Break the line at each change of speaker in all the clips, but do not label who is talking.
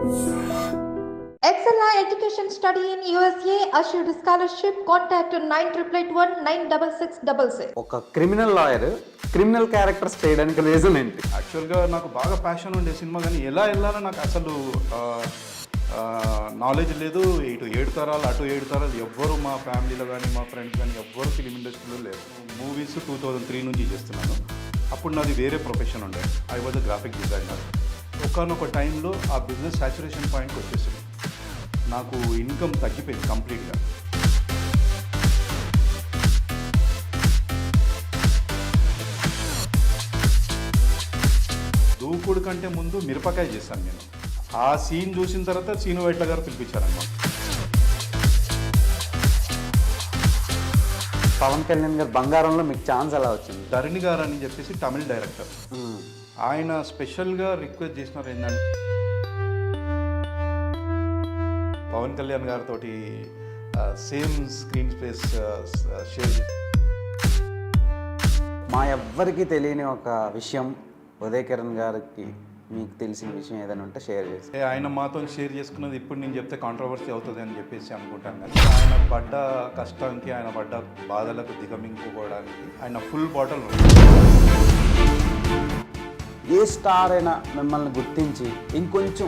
Excella Education Study in USA assured scholarship. Contact 9881
ఒక criminal lawyer criminal characters చేయడానికి reason ఏంటి?
యాక్చువల్గా నాకు బాగా ప్యాషన్ ఉండే సినిమా, కానీ ఎలా వెళ్ళాలో నాకు అసలు నాలెడ్జ్ లేదు. ఇటు 7 తరాలు అటు 7 తరాలు ఎవ్వరు మా ఫ్యామిలీలో కానీ మా ఫ్రెండ్స్ కానీ ఎవ్వరు ఫిలిం ఇండస్ట్రీలో లేరు. మూవీస్ 2003 నుంచి చేస్తున్నాను. అప్పుడు నాది వేరే ప్రొఫెషన్ ఉండే. I was graphic designer. ఒకనొక టైంలో ఆ బిజినెస్ సాచురేషన్ పాయింట్కి వచ్చేసింది. నాకు ఇన్కమ్ తగ్గిపోయింది కంప్లీట్గా. దూకుడు కంటే ముందు మిరపకాయ చేశాను నేను. ఆ సీన్ చూసిన తర్వాత సీను వైట్ల గారు పిలిపించారన్నమాట.
పవన్ కళ్యాణ్ గారు బంగారంలో మీకు ఛాన్స్ ఎలా వచ్చింది?
ధరణి గారు అని చెప్పేసి తమిళ డైరెక్టర్, ఆయన స్పెషల్గా రిక్వెస్ట్ చేసినారు ఏంటంటే పవన్ కళ్యాణ్ గారితో సేమ్ స్క్రీన్ స్పేస్ షేర్.
మా ఎవ్వరికి తెలియని ఒక విషయం ఉదయ్ కిరణ్ గారికి మీకు తెలిసిన విషయం ఏదైనా ఉంటే షేర్ చేసి.
ఆయన మాతో షేర్ చేసుకున్నది ఇప్పుడు నేను చెప్తే కాంట్రవర్సీ అవుతుంది అని చెప్పేసి అనుకుంటాను. కానీ ఆయన పడ్డ కష్టానికి, ఆయన పడ్డ బాధలకు దిగమింగుకోవడానికి ఆయన ఫుల్ బాటిల్.
ఏ స్టార్ అయినా మిమ్మల్ని గుర్తించి ఇంకొంచెం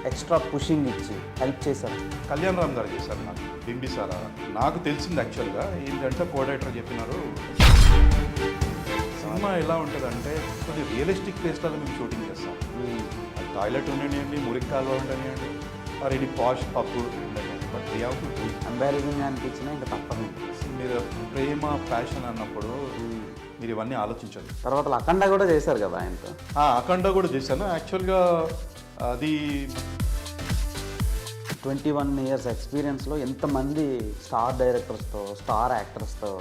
ఎక్స్ట్రా పుషింగ్ ఇచ్చి హెల్ప్ చేశారు?
కళ్యాణ్ రామ్ గారు చేశారు నాకు. బింబిసారా నాకు తెలిసింది యాక్చువల్గా ఏంటంటే కోడైటర్ చెప్పినారు, సినిమా ఎలా ఉంటుందంటే కొద్దిగా రియలిస్టిక్ ప్లేస్లలో మేము షూటింగ్ చేస్తాం. టాయిలెట్ ఉండనివ్వండి, మురికి కాలువ ఉండనివ్వండి, మరి ఇది పాష్ పప్పు ఉండనివ్వండి, but we have to do.
Embarrassing అనిపించినా ఇంకా తప్పదు.
మీరు ప్రేమ ప్యాషన్ అన్నప్పుడు మీరు ఇవన్నీ ఆలోచించండి.
తర్వాత అఖండ కూడా చేశారు కదా ఆయనతో.
అఖండ కూడా చేశాను యాక్చువల్గా. అది
21 years ఎక్స్పీరియన్స్లో ఎంతమంది స్టార్ డైరెక్టర్స్తో, స్టార్ యాక్టర్స్తో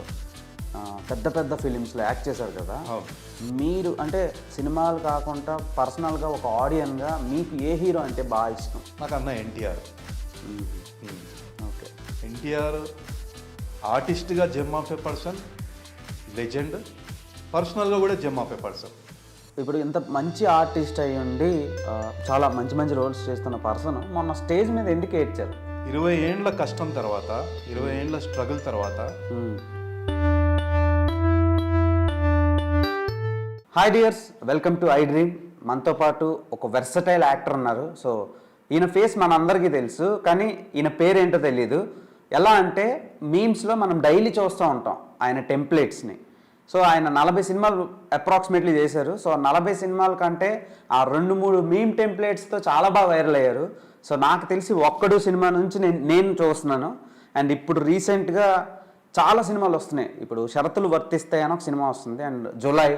పెద్ద పెద్ద ఫిలిమ్స్లో యాక్ట్ చేశారు కదా. మీరు అంటే సినిమాలు కాకుండా పర్సనల్గా ఒక ఆడియన్గా మీకు ఏ హీరో అంటే బాగా ఇష్టం?
నాకు అన్న ఎన్టీఆర్.
ఓకే,
ఎన్టీఆర్ ఆర్టిస్ట్గా gem of a person, legend. పర్సనల్గా కూడా జెమ్ ఆఫ్ ఏ పర్సన్.
ఇప్పుడు ఇంత మంచి ఆర్టిస్ట్ అయ్యి ఉండి చాలా మంచి మంచి రోల్స్ చేస్తున్న పర్సన్ మొన్న స్టేజ్ మీద ఎందుకు ఏడ్చారు?
20 ఏండ్ల కష్టం తర్వాత, 20 ఏండ్ల స్ట్రగుల్ తర్వాత.
Hi dears, welcome to iDream. మనతో పాటు ఒక వెర్సటైల్ యాక్టర్ ఉన్నారు. సో ఈయన ఫేస్ మన అందరికీ తెలుసు, కానీ ఈయన పేరేంటో తెలియదు. ఎలా అంటే మీమ్స్లో మనం డైలీ చూస్తూ ఉంటాం ఆయన టెంప్లెట్స్ని. సో ఆయన 40 సినిమాలు అప్రాక్సిమేట్లీ చేశారు. సో 40 సినిమాల కంటే ఆ 2-3 మీమ్ టెంప్లెట్స్తో చాలా బాగా వైరల్ అయ్యారు. సో నాకు తెలిసి ఒక్కడు సినిమా నుంచి నేను చూస్తున్నాను. అండ్ ఇప్పుడు రీసెంట్గా చాలా సినిమాలు వస్తున్నాయి. ఇప్పుడు షరతులు వర్తిస్తాయని ఒక సినిమా వస్తుంది, అండ్ జులై,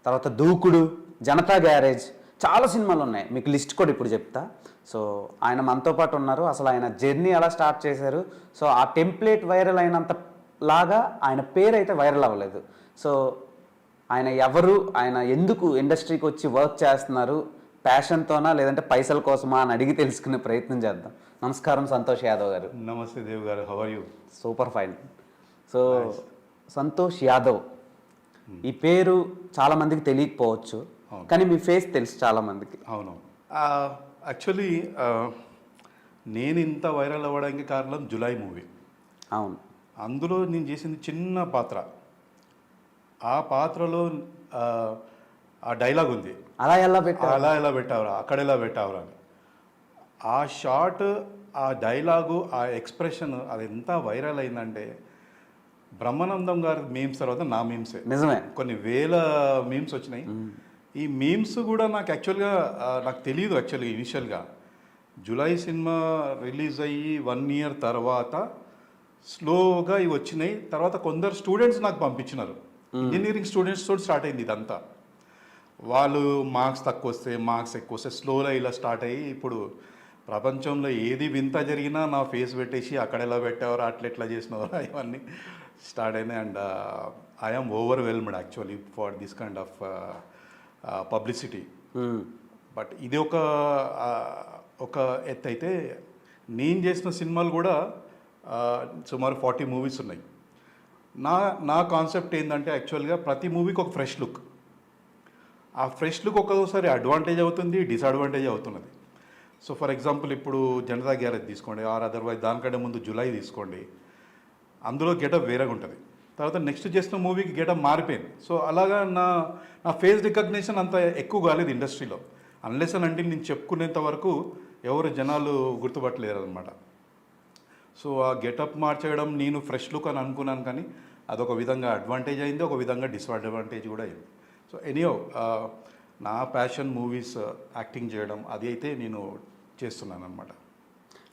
తర్వాత దూకుడు, జనతా గ్యారేజ్, చాలా సినిమాలు ఉన్నాయి. మీకు లిస్ట్ కూడా ఇప్పుడు చెప్తా. సో ఆయన మనతో పాటు ఉన్నారు. అసలు ఆయన జర్నీ ఎలా స్టార్ట్ చేశారు, సో ఆ టెంప్లెట్ వైరల్ అయినంత లాగా ఆయన పేరు అయితే వైరల్ అవ్వలేదు. సో ఆయన ఎవరు, ఆయన ఎందుకు ఇండస్ట్రీకి వచ్చి వర్క్ చేస్తున్నారు, ప్యాషన్తోనా లేదంటే పైసల కోసమా అని అడిగి తెలుసుకునే ప్రయత్నం చేద్దాం. నమస్కారం సంతోష్ యాదవ్ గారు.
నమస్తే దేవ్ గారు, how are you?
Super fine. So Santosh Yadav ఈ పేరు చాలామందికి తెలియకపోవచ్చు, కానీ మీ ఫేస్ తెలుసు చాలామందికి.
అవును. యాక్చువల్లీ నేను ఇంత వైరల్ అవ్వడానికి కారణం జులై మూవీ.
అవును,
అందులో నేను చేసింది చిన్న పాత్ర. ఆ పాత్రలో ఆ డైలాగ్ ఉంది,
అలా ఎలా
పెట్టావురా, అక్కడ ఎలా పెట్టావురా అని. ఆ షార్ట్, ఆ డైలాగు, ఆ ఎక్స్ప్రెషన్ అది ఎంత వైరల్ అయిందంటే బ్రహ్మానందం గారి మీమ్స్ తర్వాత నా మీమ్సే.
నిజమే,
కొన్ని వేల మీమ్స్ వచ్చినాయి. ఈ మీమ్స్ కూడా నాకు యాక్చువల్గా నాకు తెలియదు. యాక్చువల్గా ఇనిషియల్గా జులై సినిమా రిలీజ్ అయ్యి 1 year తర్వాత స్లోగా ఇవి వచ్చినాయి. తర్వాత కొందరు స్టూడెంట్స్ నాకు పంపించినారు. ఇంజనీరింగ్ స్టూడెంట్స్ తోటి స్టార్ట్ అయింది ఇదంతా. వాళ్ళు మార్క్స్ తక్కువ వస్తే, మార్క్స్ ఎక్కువ వస్తే స్లోగా ఇలా స్టార్ట్ అయ్యి ఇప్పుడు ప్రపంచంలో ఏది వింత జరిగినా నా ఫేస్ పెట్టేసి అక్కడ ఎలా పెట్టేవారా, అట్లా చేసినవారా, ఇవన్నీ స్టార్ట్ అయినాయి. And I am overwhelmed actually for this kind of publicity. But ఇది ఒక ఎత్తు అయితే, నేను చేసిన సినిమాలు కూడా సుమారు 40 మూవీస్ ఉన్నాయి. నా కాన్సెప్ట్ ఏంటంటే యాక్చువల్గా ప్రతి మూవీకి ఒక ఫ్రెష్ లుక్. ఆ ఫ్రెష్ లుక్ ఒక్కోసారి అడ్వాంటేజ్ అవుతుంది, డిసడ్వాంటేజ్ అవుతున్నది. సో ఫర్ ఎగ్జాంపుల్ ఇప్పుడు జనతా గ్యారేజ్ తీసుకోండి, ఆర్ అదర్వైజ్ దానికంటే ముందు జులై తీసుకోండి, అందులో గెటప్ వేరేగా ఉంటుంది. తర్వాత నెక్స్ట్ చేసిన మూవీకి గెటప్ మారిపోయింది. సో అలాగా నా నా ఫేస్ రికగ్నిషన్ అంత ఎక్కువ కాలేదు ఇండస్ట్రీలో, అన్లెస్ అని అంటే నేను చెప్పుకునేంత వరకు ఎవరు జనాలు గుర్తుపట్టలేరు అనమాట. సో ఆ గెటప్ మార్చేయడం నేను ఫ్రెష్ లుక్ అని అనుకున్నాను, కానీ అదొక విధంగా అడ్వాంటేజ్ అయింది, ఒక విధంగా డిస్అడ్వాంటేజ్ కూడా అయింది. సో ఎనీహౌ నా ప్యాషన్ మూవీస్ యాక్టింగ్ చేయడం, అది అయితే నేను చేస్తున్నాను అనమాట.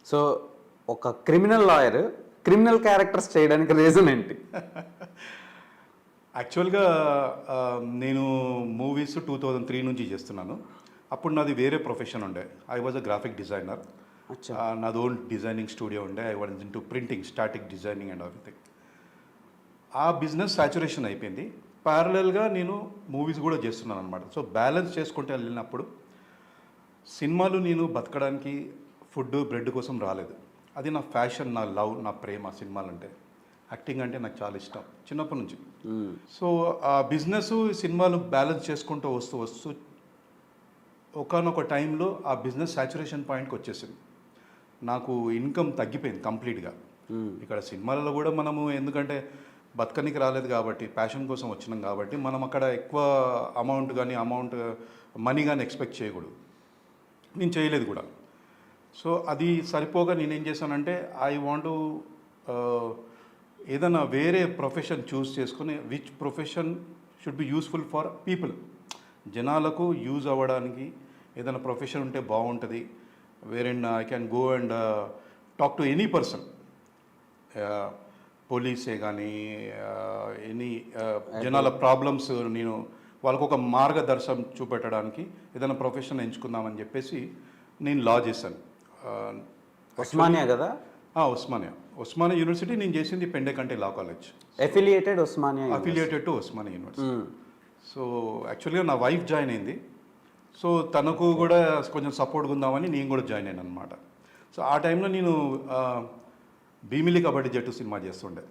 సో ఒక క్రిమినల్ లాయర్ క్రిమినల్ క్యారెక్టర్స్ చేయడానికి రీజన్ ఏంటి?
యాక్చువల్గా నేను మూవీస్ 2003 నుంచి చేస్తున్నాను. అప్పుడు నాది వేరే ప్రొఫెషన్ ఉండే. I was a graphic designer. నాది ఓన్ డిజైనింగ్ స్టూడియో ఉండే. I was in to printing, static designing and everything. ఆ బిజినెస్ సాచురేషన్ అయిపోయింది. ప్యారలల్గా నేను మూవీస్ కూడా చేస్తున్నాను అనమాట. సో బ్యాలెన్స్ చేసుకుంటూ వెళ్ళినప్పుడు సినిమాలు నేను బతకడానికి ఫుడ్ బ్రెడ్ కోసం రాలేదు. అది నా ఫ్యాషన్, నా లవ్, నా ప్రేమ సినిమాలంటే. యాక్టింగ్ అంటే నాకు చాలా ఇష్టం చిన్నప్పటి నుంచి. సో ఆ బిజినెస్ సినిమాలు బ్యాలెన్స్ చేసుకుంటూ వస్తూ ఒకానొక టైంలో ఆ బిజినెస్ సాచురేషన్ పాయింట్కి వచ్చేసింది. నాకు ఇన్కమ్ తగ్గిపోయింది కంప్లీట్గా. ఇక్కడ సినిమాలలో కూడా మనము ఎందుకంటే బతకనికి రాలేదు కాబట్టి, ప్యాషన్ కోసం వచ్చినాం కాబట్టి, మనం అక్కడ ఎక్కువ అమౌంట్ మనీ కానీ ఎక్స్పెక్ట్ చేయకూడదు. నేను చేయలేదు కూడా. సో అది సరిపోగా నేనేం చేశానంటే ఐ వాంట్ ఏదైనా వేరే ప్రొఫెషన్ చూస్ చేసుకుని, which profession should be useful for people, జనాలకు యూజ్ అవ్వడానికి ఏదైనా ప్రొఫెషన్ ఉంటే బాగుంటుంది. Wherein I can go and talk to any person, పోలీసే కానీ ఎనీ జనాల ప్రాబ్లమ్స్, నేను వాళ్ళకు ఒక మార్గదర్శనం చూపెట్టడానికి ఏదైనా ప్రొఫెషన్ ఎంచుకుందామని చెప్పేసి నేను లా చేశాను.
ఉస్మానియా కదా?
ఉస్మానియా యూనివర్సిటీ. నేను చేసింది Pendekanti law college,
affiliated to Osmania university.
So యాక్చువల్గా నా వైఫ్ జాయిన్ అయింది. సో తనకు కూడా కొంచెం సపోర్ట్గా ఉందామని నేను కూడా జాయిన్ అయ్యాను అనమాట. సో ఆ టైంలో నేను భీమిలి కబడ్డీ జట్టు సినిమా చేస్తుండే.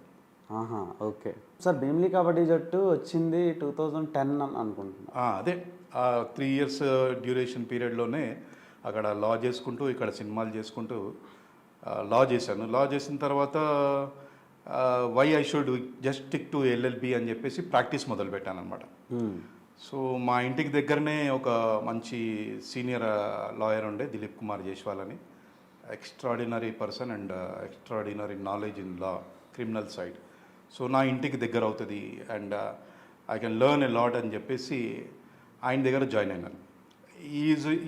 ఓకే సార్, భీమిలి కబడ్డీ జట్టు వచ్చింది 2010 అనుకుంటున్నా.
అదే 3 years డ్యూరేషన్ పీరియడ్లోనే అక్కడ లా చేసుకుంటూ ఇక్కడ సినిమాలు చేసుకుంటూ లా చేశాను. లా చేసిన తర్వాత why I should just stick to LLB అని చెప్పేసి ప్రాక్టీస్ మొదలుపెట్టాను అనమాట. సో మా ఇంటికి దగ్గరనే ఒక మంచి సీనియర్ లాయర్ ఉండే, దిలీప్ కుమార్ జైస్వాల్ అని. Extraordinary person and extraordinary knowledge in law, criminal side. So నా ఇంటికి దగ్గర అవుతుంది and I can learn a lot అని చెప్పేసి ఆయన దగ్గర జాయిన్ అయినాను.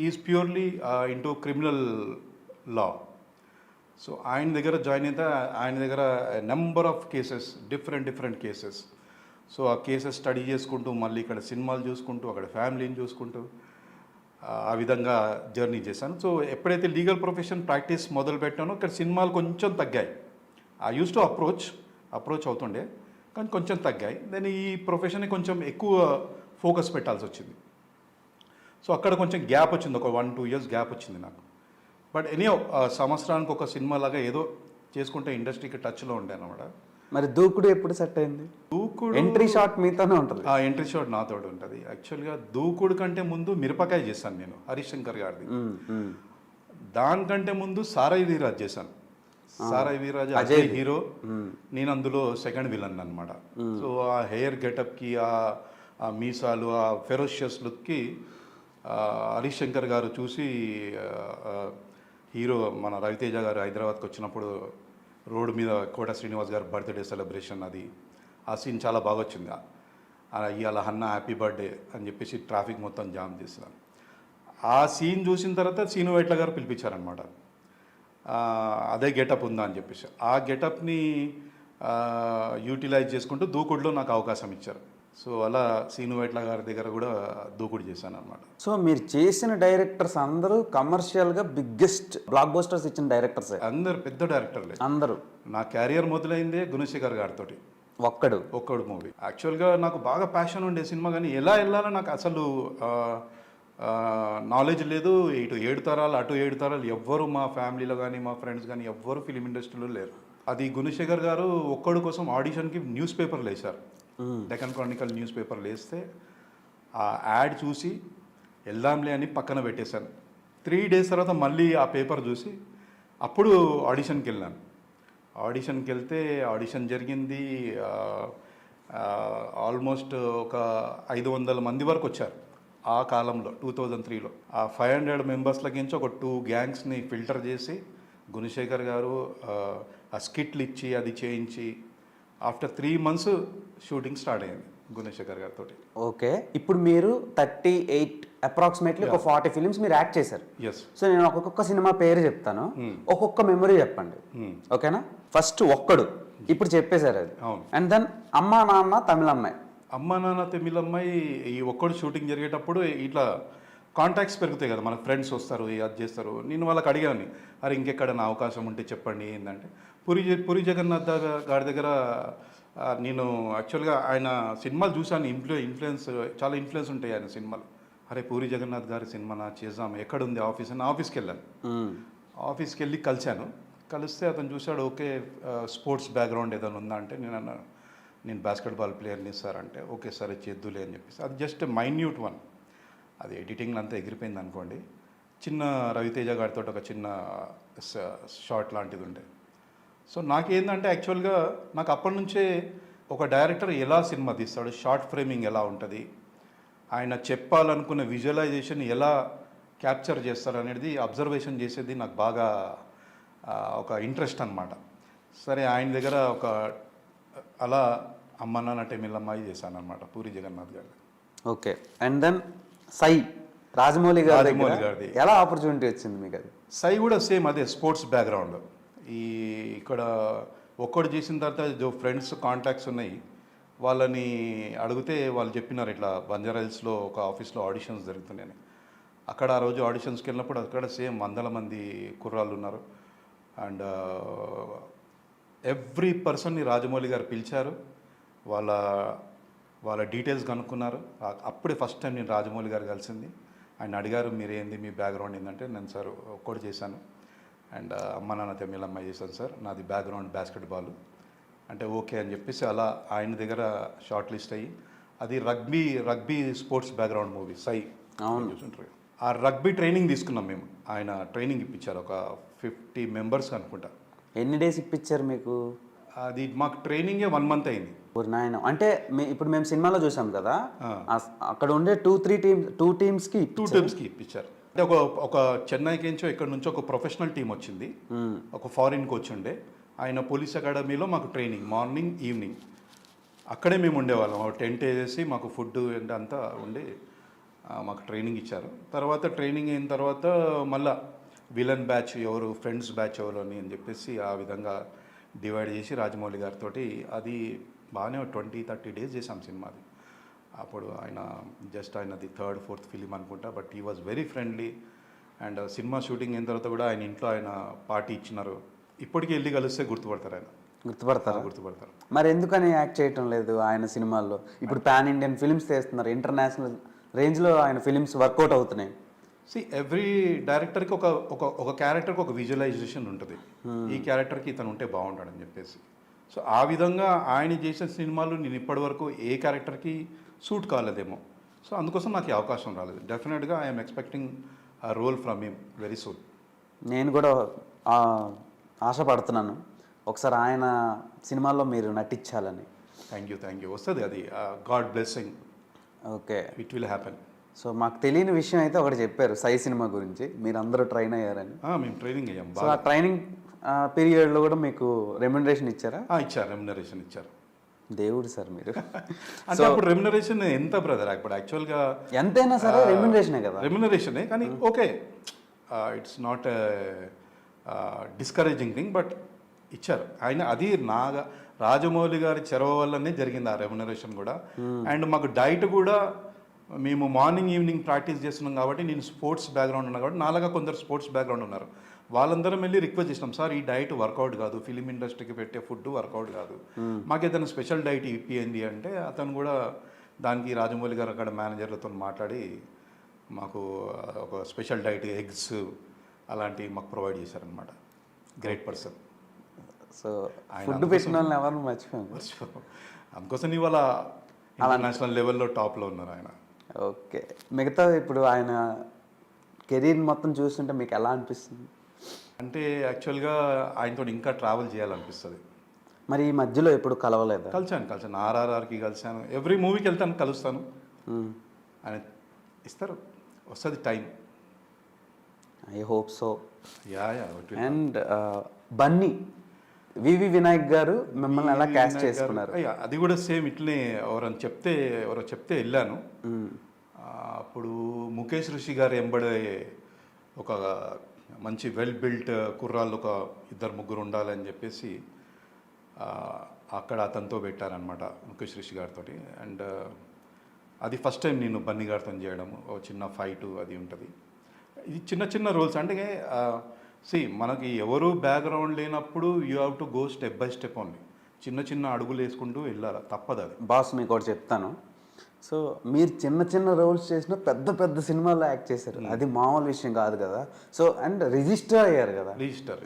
Is purely into criminal law. So ఆయన దగ్గర జాయిన్ అయితే ఆయన దగ్గర number of cases, different cases. So ఆ కేసెస్ స్టడీ చేసుకుంటూ మళ్ళీ ఇక్కడ సినిమాలు చూసుకుంటూ అక్కడ ఫ్యామిలీని చూసుకుంటూ ఆ విధంగా జర్నీ చేశాను. సో ఎప్పుడైతే లీగల్ ప్రొఫెషన్ ప్రాక్టీస్ మొదలు పెట్టానో ఇక్కడ సినిమాలు కొంచెం తగ్గాయి. ఐ యూస్ టు అప్రోచ్ అవుతుండే, కానీ కొంచెం తగ్గాయి. దెన్ ఈ ప్రొఫెషన్ని కొంచెం ఎక్కువ ఫోకస్ పెట్టాల్సి వచ్చింది. సో అక్కడ కొంచెం గ్యాప్ వచ్చింది, ఒక 1-2 years గ్యాప్ వచ్చింది నాకు. బట్ ఎనీహౌ సంవత్సరానికి ఒక సినిమా లాగా ఏదో చేసుకుంటే ఇండస్ట్రీకి టచ్లో ఉండే అనమాట.
మరి దూకుడు ఎప్పుడు సెట్ అయింది?
దూకుడు
ఎంట్రీ షాట్ మీతోనే ఉంటుంది.
ఎంట్రీ షాట్ నాతో ఉంటుంది. యాక్చువల్గా దూకుడు కంటే ముందు మిరపకాయ చేశాను నేను, హరీష్ శంకర్ గారిది. దానికంటే ముందు సారాయి వీరాజ్ చేశాను. సారాయి వీరాజ్ అజయ్ హీరో, నేను అందులో సెకండ్ విలన్ అనమాట. సో ఆ హెయిర్ గెటప్కి, ఆ మీసాలు, ఆ ఫెరోషియస్ లుక్కి హరీష్ శంకర్ గారు చూసి హీరో మన రవితేజ గారు హైదరాబాద్కి వచ్చినప్పుడు రోడ్డు మీద కోట శ్రీనివాస్ గారు బర్త్డే సెలబ్రేషన్, అది ఆ సీన్ చాలా బాగా వచ్చింది. ఇవాళ అన్న హ్యాపీ బర్త్డే అని చెప్పేసి ట్రాఫిక్ మొత్తం జామ్ చేశాను. ఆ సీన్ చూసిన తర్వాత సీను వైట్ల గారు పిలిపించారనమాట. అదే గెటప్ ఉందా అని చెప్పేసి ఆ గెటప్ని యూటిలైజ్ చేసుకుంటూ దూకుడులో నాకు అవకాశం ఇచ్చారు. సో అలా సీను వైట్ల గారి దగ్గర కూడా దూకుడు చేశాను అనమాట.
సో మీరు చేసిన డైరెక్టర్స్ అందరూ కమర్షియల్గా బిగ్గెస్ట్ బ్లాక్ బస్టర్స్ ఇచ్చిన డైరెక్టర్స్,
అందరు పెద్ద డైరెక్టర్లే.
అందరూ. నా
క్యారియర్ మొదలైందే గుణశేఖర్ గారితో, ఒక్కడు మూవీ. యాక్చువల్గా నాకు బాగా ప్యాషన్ ఉండే సినిమా, కానీ ఎలా వెళ్ళాలో నాకు అసలు నాలెడ్జ్ లేదు. ఇటు 7 తరాలు అటు 7 తరాలు ఎవ్వరు మా ఫ్యామిలీలో కానీ మా ఫ్రెండ్స్ కానీ ఎవ్వరు ఫిలిం ఇండస్ట్రీలో లేరు. అది గుణశేఖర్ గారు ఒక్కడు కోసం ఆడిషన్కి న్యూస్ పేపర్లు వేశారు. డెక్కన్ క్రానికల్ న్యూస్ పేపర్లు వేస్తే ఆ యాడ్ చూసి వెళ్దాంలే అని పక్కన పెట్టేశాను. 3 days తర్వాత మళ్ళీ ఆ పేపర్ చూసి అప్పుడు ఆడిషన్కి వెళ్ళాను. ఆడిషన్కి వెళ్తే ఆడిషన్ జరిగింది. ఆల్మోస్ట్ ఒక 500 మంది వరకు వచ్చారు ఆ కాలంలో 2003లో. ఆ 500 మెంబర్స్లకించి ఒక 2 గ్యాంగ్స్ని ఫిల్టర్ చేసి గుణశేఖర్ గారు ఆ స్కిట్లు ఇచ్చి అది చేయించి ఆఫ్టర్ 3 months షూటింగ్ స్టార్ట్ అయింది గుణశేఖర్ గారితో.
ఓకే, ఇప్పుడు మీరు 38 అప్రాక్సిమేట్లీ ఒక 40 ఫిలిమ్స్ మీరు యాక్ట్ చేశారు.
ఎస్.
సో నేను ఒక్కొక్క సినిమా పేరు చెప్తాను, ఒక్కొక్క మెమరీ చెప్పండి, ఓకేనా? ఫస్ట్ ఒక్కడు ఇప్పుడు చెప్పేశారు అది.
అవును.
అండ్ దెన్ అమ్మా నాన్న తమిళ అమ్మాయి.
అమ్మ నాన్న తమిళమ్మాయి ఈ ఒక్కడు షూటింగ్ జరిగేటప్పుడు ఇట్లా కాంటాక్ట్స్ పెరుగుతాయి కదా, మన ఫ్రెండ్స్ వస్తారు అది చేస్తారు. నేను వాళ్ళకి అడిగాను, అరే ఇంకెక్కడైనా అవకాశం ఉంటే చెప్పండి ఏంటంటే పూరి జగన్నాథ్ గారి దగ్గర నేను యాక్చువల్గా ఆయన సినిమాలు చూశాను. ఇన్ఫ్లుయెన్స్ చాలా ఇన్ఫ్లుయెన్స్ ఉంటాయి ఆయన సినిమాలు. అరే పూరి జగన్నాథ్ గారి సినిమా నా చేద్దాం, ఎక్కడుంది ఆఫీస్ అని ఆఫీస్కి వెళ్ళాను. ఆఫీస్కి వెళ్ళి కలిస్తే అతను చూశాడు, ఓకే స్పోర్ట్స్ బ్యాక్గ్రౌండ్ ఏదైనా ఉందా అంటే నేను అన్నాను, నేను బాస్కెట్బాల్ ప్లేయర్ని సార్ అంటే, ఓకే సరే చేద్దులే అని చెప్పేసి. అది జస్ట్ మైన్యూట్ వన్, అది ఎడిటింగ్ అంతా ఎగిరిపోయింది అనుకోండి. చిన్న రవితేజ గారితో ఒక చిన్న షార్ట్ లాంటిది ఉండే. సో నాకేందంటే యాక్చువల్గా నాకు అప్పటి నుంచే ఒక డైరెక్టర్ ఎలా సినిమా తీస్తాడు, షార్ట్ ఫ్రేమింగ్ ఎలా ఉంటుంది, ఆయన చెప్పాలనుకున్న విజువలైజేషన్ ఎలా క్యాప్చర్ చేస్తారు అనేది అబ్జర్వేషన్ చేసేది నాకు బాగా ఒక ఇంట్రెస్ట్ అనమాట. సరే ఆయన దగ్గర ఒక అలా అమ్మ నాన్న తమిళమ్మాయి చేశాను అనమాట పూరి జగన్నాథ్ గారి.
ఓకే, అండ్ దెన్ సై రాజమౌళి
గారిది
ఎలా ఆపర్చునిటీ వచ్చింది మీకు? అది
సై కూడా సేమ్ అదే స్పోర్ట్స్ బ్యాక్గ్రౌండ్. ఇక్కడ ఒక్కడు చేసిన తర్వాత ఫ్రెండ్స్ కాంటాక్ట్స్ ఉన్నాయి, వాళ్ళని అడిగితే వాళ్ళు చెప్పినారు ఇట్లా బంజారాహిల్స్లో ఒక ఆఫీస్లో ఆడిషన్స్ జరుగుతున్నాయని. అక్కడ ఆ రోజు ఆడిషన్స్కి వెళ్ళినప్పుడు అక్కడ సేమ్ 100 మంది కుర్రాళ్ళు ఉన్నారు. అండ్ ఎవ్రీ పర్సన్ని రాజమౌళి గారు పిలిచారు, వాళ్ళ డీటెయిల్స్ కనుక్కున్నారు. అప్పుడే ఫస్ట్ టైం నేను రాజమౌళి గారు కలిసింది. ఆయన అడిగారు, మీరేంది మీ బ్యాక్గ్రౌండ్ ఏంటంటే, నేను సార్ ఒక్కటి చేశాను అండ్ అమ్మ నాన్న తమిళమ్మాయి చేశాను సార్, నాది బ్యాక్గ్రౌండ్ బాస్కెట్బాల్ అంటే ఓకే అని చెప్పేసి అలా ఆయన దగ్గర షార్ట్ లిస్ట్ అయ్యి, అది రగ్బీ స్పోర్ట్స్ బ్యాక్గ్రౌండ్ మూవీ సై.
అవును,
చూసుంటారు. ఆ రగ్బీ ట్రైనింగ్ తీసుకున్నాం మేము. ఆయన ట్రైనింగ్ ఇప్పించారు, ఒక 50 మెంబర్స్ అనుకుంటా.
ఎన్ని డేస్ ఇప్పించారు మీకు?
అది మాకు ట్రైనింగే 1 month అయింది.
అంటే ఇప్పుడు మేము సినిమాలో చూసాం కదా, అక్కడ ఉండే 2 టీమ్స్కి
ఇప్పించారు. అంటే ఒక చెన్నైకి నుంచో ఇక్కడ నుంచో ఒక ప్రొఫెషనల్ టీం వచ్చింది, ఒక ఫారిన్ కోచ్ ఉండే. ఆయన పోలీస్ అకాడమీలో మాకు ట్రైనింగ్ మార్నింగ్ ఈవినింగ్ అక్కడే మేము ఉండేవాళ్ళం. టెంట్ వేసేసి మాకు ఫుడ్ అంతా ఉండి మాకు ట్రైనింగ్ ఇచ్చారు. తర్వాత ట్రైనింగ్ అయిన తర్వాత మళ్ళా విలన్ బ్యాచ్ ఎవరు, ఫ్రెండ్స్ బ్యాచ్ ఎవరు అని చెప్పేసి ఆ విధంగా డివైడ్ చేసి రాజమౌళి గారితో అది బాగానే 20-30 days చేసాం సినిమాది. అప్పుడు ఆయనది 3rd 4th ఫిలిం అనుకుంటా. But he was very friendly. And cinema shooting అయిన తర్వాత కూడా ఆయన ఇంట్లో ఆయన పార్టీ ఇచ్చినారు. ఇప్పటికీ వెళ్ళి కలిస్తే గుర్తుపడతారు. గుర్తుపడతారు.
మరి ఎందుకని యాక్ట్ చేయటం లేదు ఆయన సినిమాల్లో? ఇప్పుడు పాన్ ఇండియన్ ఫిలిమ్స్ చేస్తున్నారు, ఇంటర్నేషనల్ రేంజ్లో ఆయన ఫిలిమ్స్ వర్కౌట్ అవుతున్నాయి.
ఎవ్రీ డైరెక్టర్కి ఒక క్యారెక్టర్కి ఒక విజువలైజేషన్ ఉంటుంది, ఈ క్యారెక్టర్కి ఇతను ఉంటే బాగుంటాడని చెప్పేసి. సో ఆ విధంగా ఆయన చేసిన సినిమాలు నేను ఇప్పటివరకు ఏ క్యారెక్టర్కి సూట్ కాలేదేమో. సో అందుకోసం నాకు ఈ అవకాశం రాలేదు. డెఫినెట్గా ఐఎమ్ ఎక్స్పెక్టింగ్ ఆ role from him very soon.
నేను కూడా ఆశపడుతున్నాను ఒకసారి ఆయన సినిమాల్లో మీరు నటించాలని.
Thank you. వస్తుంది అది, God blessing.
Okay,
it will happen.
So మాకు తెలియని విషయం అయితే ఒకటి చెప్పారు సై సినిమా గురించి, మీరు అందరూ ట్రైన్ అయ్యారని.
మేము ట్రైనింగ్ అయ్యాం.
సో ఆ ట్రైనింగ్ పీరియడ్లో కూడా మీకు రెమ్యునరేషన్ ఇచ్చారా?
ఇచ్చారు, రెమ్యునరేషన్ ఇచ్చారు.
దేవుడు సార్ మీరు.
అంటే అప్పుడు రెమ్యునరేషన్ ఎంత బ్రదర్? ఇప్పుడు యాక్చువల్గా
ఎంతైనా సరే రెమ్యునరేషనే కదా.
రెమ్యునరేషనే, కానీ okay, it's not discouraging thing, but ఇచ్చారు ఆయన. అది రాజమౌళి గారి చెరవ వల్లనే జరిగింది ఆ రెమ్యునరేషన్ కూడా. అండ్ మాకు డైట్ కూడా మేము మార్నింగ్ ఈవినింగ్ ప్రాక్టీస్ చేస్తున్నాం కాబట్టి, నేను స్పోర్ట్స్ బ్యాక్గ్రౌండ్ ఉన్నా కాబట్టి నాలాగా కొందరు స్పోర్ట్స్ బ్యాక్గ్రౌండ్ ఉన్నారు, వాళ్ళందరం వెళ్ళి రిక్వెస్ట్ చేసినాం, సార్ ఈ డైట్ వర్కౌట్ కాదు, ఫిలిం ఇండస్ట్రీకి పెట్టే ఫుడ్ వర్కౌట్ కాదు, మాకు ఏదైనా స్పెషల్ డైట్ ఇప్పియండి అంటే అతను కూడా దానికి రాజమౌళి గారు అక్కడ మేనేజర్లతో మాట్లాడి మాకు ఒక స్పెషల్ డైట్, ఎగ్స్ అలాంటివి మాకు ప్రొవైడ్ చేశారనమాట. Great person.
సో ఫుడ్ పెట్టిన వాళ్ళని ఎవరిని మర్చిపోయాను.
అందుకోసం ఇవాళ ఇంటర్నేషనల్ లెవెల్లో టాప్లో ఉన్నారు ఆయన.
ఓకే, మిగతా ఇప్పుడు ఆయన కెరీర్ మొత్తం చూస్తుంటే మీకు ఎలా అనిపిస్తుంది?
అంటే యాక్చువల్గా ఆయనతో ఇంకా ట్రావెల్ చేయాలనిపిస్తుంది.
మరి ఈ మధ్యలో ఎప్పుడు కలవలేదా?
కలిసాను ఆర్ఆర్ఆర్కి కలిసాను, ఎవ్రీ మూవీకి వెళ్తాను, కలుస్తాను. ఆయన ఇస్తారు, వస్తుంది time.
I hope so.
Yeah.
And Bunny VV Vinayak garu మిమ్మల్ని ఎలా క్యాస్ట్ చేసుకున్నారు?
అది కూడా సేమ్ ఇట్లనే ఎవరో చెప్తే వెళ్ళాను. అప్పుడు ముఖేష్ ఋషి గారు ఎంబడే ఒక మంచి వెల్ బిల్ట్ కుర్రాళ్ళు ఒక 2-3 ఉండాలని చెప్పేసి అక్కడ అతనితో పెట్టారనమాట, ముఖేష్ ఋషి గారితో. అండ్ అది ఫస్ట్ టైం నేను బన్నీ గారితో చేయడం. ఒక చిన్న ఫైట్ అది ఉంటుంది. ఇది చిన్న చిన్న రోల్స్ అంటే మనకి ఎవరు బ్యాక్గ్రౌండ్ లేనప్పుడు you have to go step by step only. చిన్న చిన్న అడుగులు వేసుకుంటూ వెళ్ళాలి, తప్పదు అది.
బాస్ మీకు ఒకటి చెప్తాను. సో మీరు చిన్న చిన్న రోల్స్ చేసిన పెద్ద పెద్ద సినిమాల్లో యాక్ట్ చేశారు, అది మామూలు విషయం కాదు కదా. సో అండ్ రిజిస్టర్ అయ్యారు కదా.
రిజిస్టర్.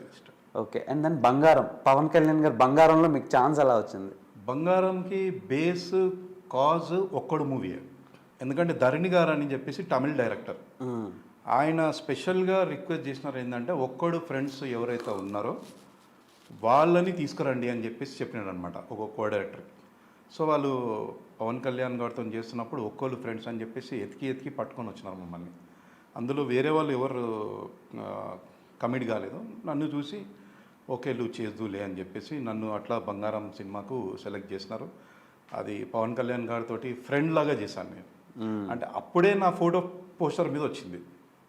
ఓకే. అండ్ దెన్ బంగారం, పవన్ కళ్యాణ్ గారు బంగారంలో మీకు ఛాన్స్ ఎలా వచ్చింది?
బంగారంకి బేస్ కాజ్ ఒక్కడు మూవీ. ఎందుకంటే ధరణి గారు అని చెప్పేసి తమిళ్ డైరెక్టర్, ఆయన స్పెషల్గా రిక్వెస్ట్ చేసినారు ఏంటంటే ఒక్కడు ఫ్రెండ్స్ ఎవరైతే ఉన్నారో వాళ్ళని తీసుకురండి అని చెప్పేసి చెప్పినాడు అనమాట ఒక కో డైరెక్టర్కి. సో వాళ్ళు పవన్ కళ్యాణ్ గారితో చేస్తున్నప్పుడు ఒక్కళ్ళు ఫ్రెండ్స్ అని చెప్పేసి ఎతికి పట్టుకొని వచ్చినారు మమ్మల్ని. అందులో వేరే వాళ్ళు ఎవరు కమిట్ కాలేదు. నన్ను చూసి ఓకే నువ్వు చేద్దులే అని చెప్పేసి నన్ను అట్లా బంగారం సినిమాకు సెలెక్ట్ చేసినారు. అది పవన్ కళ్యాణ్ గారితో ఫ్రెండ్ లాగా చేశాను నేను. అంటే అప్పుడే నా ఫోటో పోస్టర్ మీద వచ్చింది.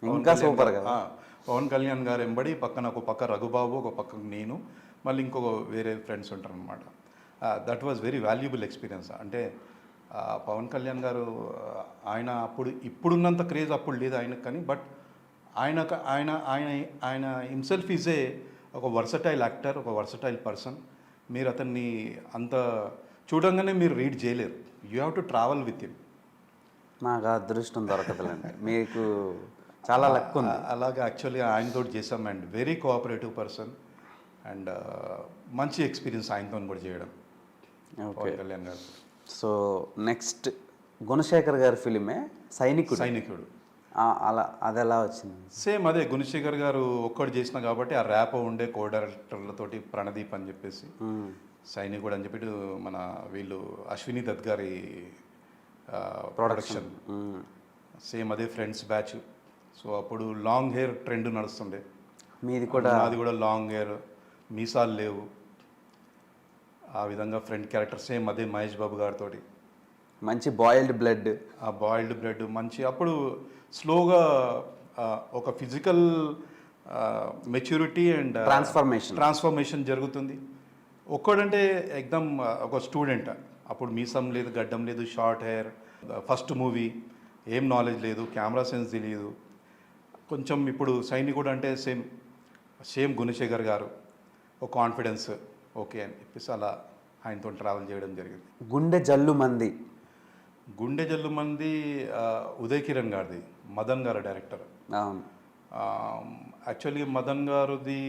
ఇంకా సూపర్ కదా.
పవన్ కళ్యాణ్ గారు ఎంబడి పక్కన ఒక పక్క రఘుబాబు, ఒక పక్క నేను, మళ్ళీ ఇంకొక వేరే ఫ్రెండ్స్ ఉంటారు అనమాట. That was very valuable experience. అంటే పవన్ కళ్యాణ్ గారు ఆయన ఇప్పుడున్నంత క్రేజ్ అప్పుడు లేదు ఆయనకు, కానీ బట్ ఆయన ఆయన ఆయన ఆయన హిమ్సెల్ఫ్ ఈజ్ ఒక వర్సటైల్ యాక్టర్, ఒక వర్సటైల్ పర్సన్. మీరు అతన్ని అంత చూడంగానే మీరు రీడ్ చేయలేరు. You have to travel with him.
నాకు అదృష్టం దొరకదులేండి, మీకు చాలా లక్ ఉంది.
అలాగా యాక్చువల్లీ ఆయనతో చేసాం. And very cooperative person. And మంచి ఎక్స్పీరియన్స్ ఆయనతో కూడా చేయడం పవన్ కళ్యాణ్ గారు.
సో నెక్స్ట్ గుణశేఖర్ గారి ఫిలిమే సైనికుడు. అలా అది ఎలా వచ్చింది?
సేమ్ అదే గుణశేఖర్ గారు ఒక్కడు చేసిన కాబట్టి ఆ ర్యాప్ ఉండే కో డైరెక్టర్లతోటి ప్రణదీప్ అని చెప్పేసి సైనికుడు అని చెప్పి మన వీళ్ళు అశ్విని దత్ గారి ప్రొడక్షన్. సేమ్ అదే ఫ్రెండ్స్ బ్యాచ్. సో అప్పుడు లాంగ్ హెయిర్ ట్రెండ్ నడుస్తుండే.
మీది కూడా?
అది కూడా లాంగ్ హెయిర్, మీసాలు లేవు, ఆ విధంగా ఫ్రెండ్ క్యారెక్టర్. సేమ్ అదే మహేష్ బాబు గారితో
మంచి బాయిల్డ్ బ్లడ్.
ఆ బాయిల్డ్ బ్లడ్ మంచి. అప్పుడు స్లోగా ఒక ఫిజికల్ మెచ్యూరిటీ అండ్ ట్రాన్స్ఫర్మేషన్ జరుగుతుంది. ఒక్కడంటే ఎగ్దమ్ ఒక స్టూడెంట్. అప్పుడు మీసం లేదు, గడ్డం లేదు, షార్ట్ హెయిర్, ఫస్ట్ మూవీ, ఏం నాలెడ్జ్ లేదు, కెమెరా సెన్స్ తెలియదు కొంచెం. ఇప్పుడు సైనికుడు అంటే సేమ్ గుణశేఖర్ గారు ఒక కాన్ఫిడెన్స్, ఓకే అని చెప్పేసి అలా ఆయనతో ట్రావెల్ చేయడం జరిగింది.
గుండె జల్లు మంది
ఉదయ్ కిరణ్ గారిది, మదన్ గారు డైరెక్టర్. యాక్చువల్లీ మదన్ గారిది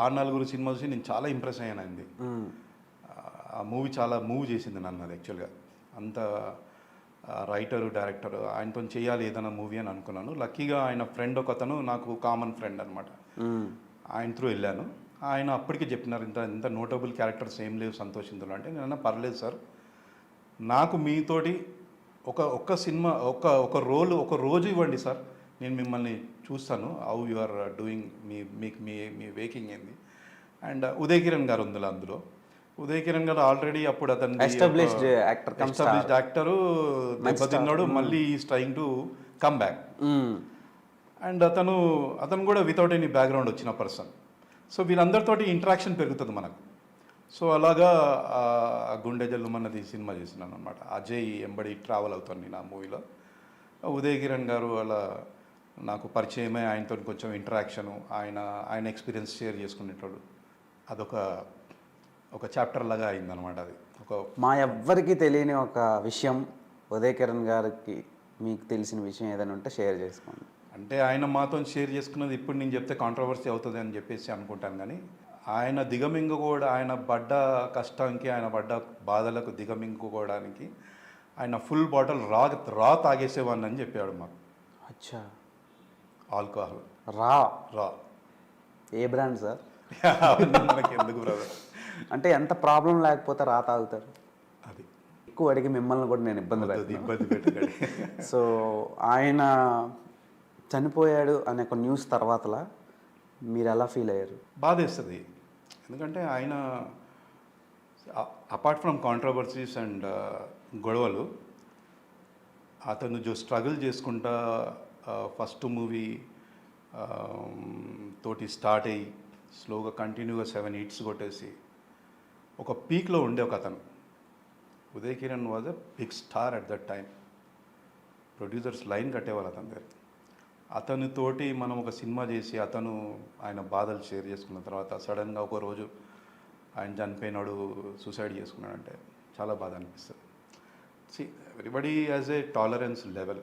6-4 సినిమా చూసి నేను చాలా ఇంప్రెస్ అయ్యాను. అయింది ఆ మూవీ, చాలా మూవ్ చేసింది నన్ను. అది యాక్చువల్గా అంత రైటరు డైరెక్టర్, ఆయనతో చేయాలి ఏదైనా మూవీ అని అనుకున్నాను. లక్కీగా ఆయన ఫ్రెండ్ ఒక అతను నాకు కామన్ ఫ్రెండ్ అనమాట, ఆయన త్రూ వెళ్ళాను. ఆయన అప్పటికే చెప్పినారు ఇంత నోటబుల్ క్యారెక్టర్స్ ఏం లేవు సంతోష్ ఇందులో అంటే. నేను పర్లేదు సార్, నాకు మీతోటి ఒక సినిమా ఒక రోల్ ఒక రోజు ఇవ్వండి సార్, నేను మిమ్మల్ని చూస్తాను హౌ యు ఆర్ డూయింగ్, మీ వేకింగ్ ఏంది. అండ్ ఉదయ్ కిరణ్ గారు ఉంది అందులో. ఉదయ్ కిరణ్ గారు ఆల్రెడీ అప్పుడు అతను ఎస్టాబ్లిష్డ్ యాక్టరు, దెబ్బతిన్నాడు, మళ్ళీ is trying to come back. And అతను కూడా వితౌట్ ఎనీ బ్యాక్గ్రౌండ్ వచ్చిన పర్సన్. సో వీళ్ళందరితోటి ఇంటరాక్షన్ పెరుగుతుంది మనకు. సో అలాగా గుండె జల్లుమన్నది సినిమా చేసినాను అనమాట. అజయ్ ఎంబడి ట్రావెల్ అవుతాను నేను ఆ మూవీలో. ఉదయ్ కిరణ్ గారు అలా నాకు పరిచయమే, ఆయనతో కొంచెం ఇంటరాక్షను, ఆయన ఎక్స్పీరియన్స్ షేర్ చేసుకునేటోడు. అదొక చాప్టర్ లాగా అయిందనమాట. అది
మా ఎవ్వరికి తెలియని ఒక విషయం, ఉదయ్ కిరణ్ గారికి మీకు తెలిసిన విషయం ఏదైనా ఉంటే షేర్ చేసుకోండి.
అంటే ఆయన మాతో షేర్ చేసుకున్నది ఇప్పుడు నేను చెప్తే కాంట్రవర్సీ అవుతుంది అని చెప్పేసి అనుకుంటాను, కానీ ఆయన దిగమింగుకోవడం, ఆయన పడ్డ కష్టానికి, ఆయన పడ్డ బాధలకు దిగమింగుకోవడానికి ఆయన ఫుల్ బాటిల్ రా తాగేసేవాడిని అని చెప్పాడు మాకు.
అచ్చా.
ఆల్కహాల్
రా
రా.
ఏ బ్రాండ్ సార్?
అవన్నీ మనకి ఎందుకు బ్రదర్?
అంటే ఎంత ప్రాబ్లం లేకపోతే రా తాగుతారు?
అది
ఎక్కువ అడిగి మిమ్మల్ని కూడా నేను ఇబ్బంది
వద్దు,
పెట్టను.
ఇబ్బంది పెట్టకండి.
సో ఆయన చనిపోయాడు అనే ఒక న్యూస్ తర్వాతలా మీరు ఎలా ఫీల్ అయ్యారు?
బాధేస్తుంది. ఎందుకంటే ఆయన అపార్ట్ ఫ్రమ్ కాంట్రవర్సీస్ అండ్ గొడవలు, అతను స్ట్రగుల్ చేసుకుంటా ఫస్ట్ మూవీ తోటి స్టార్ట్ అయ్యి స్లోగా కంటిన్యూగా 7 hits కొట్టేసి ఒక పీక్లో ఉండే ఒక అతను. Uday Kiran was a big star at that time. Producers line కట్టేవాళ్ళు అతని దగ్గర. అతనితోటి మనం ఒక సినిమా చేసి అతను ఆయన బాధలు షేర్ చేసుకున్న తర్వాత సడన్గా ఒక రోజు ఆయన చనిపోయినాడు, సూసైడ్ చేసుకున్నాడంటే చాలా బాధ అనిపిస్తుంది. See everybody as a tolerance level,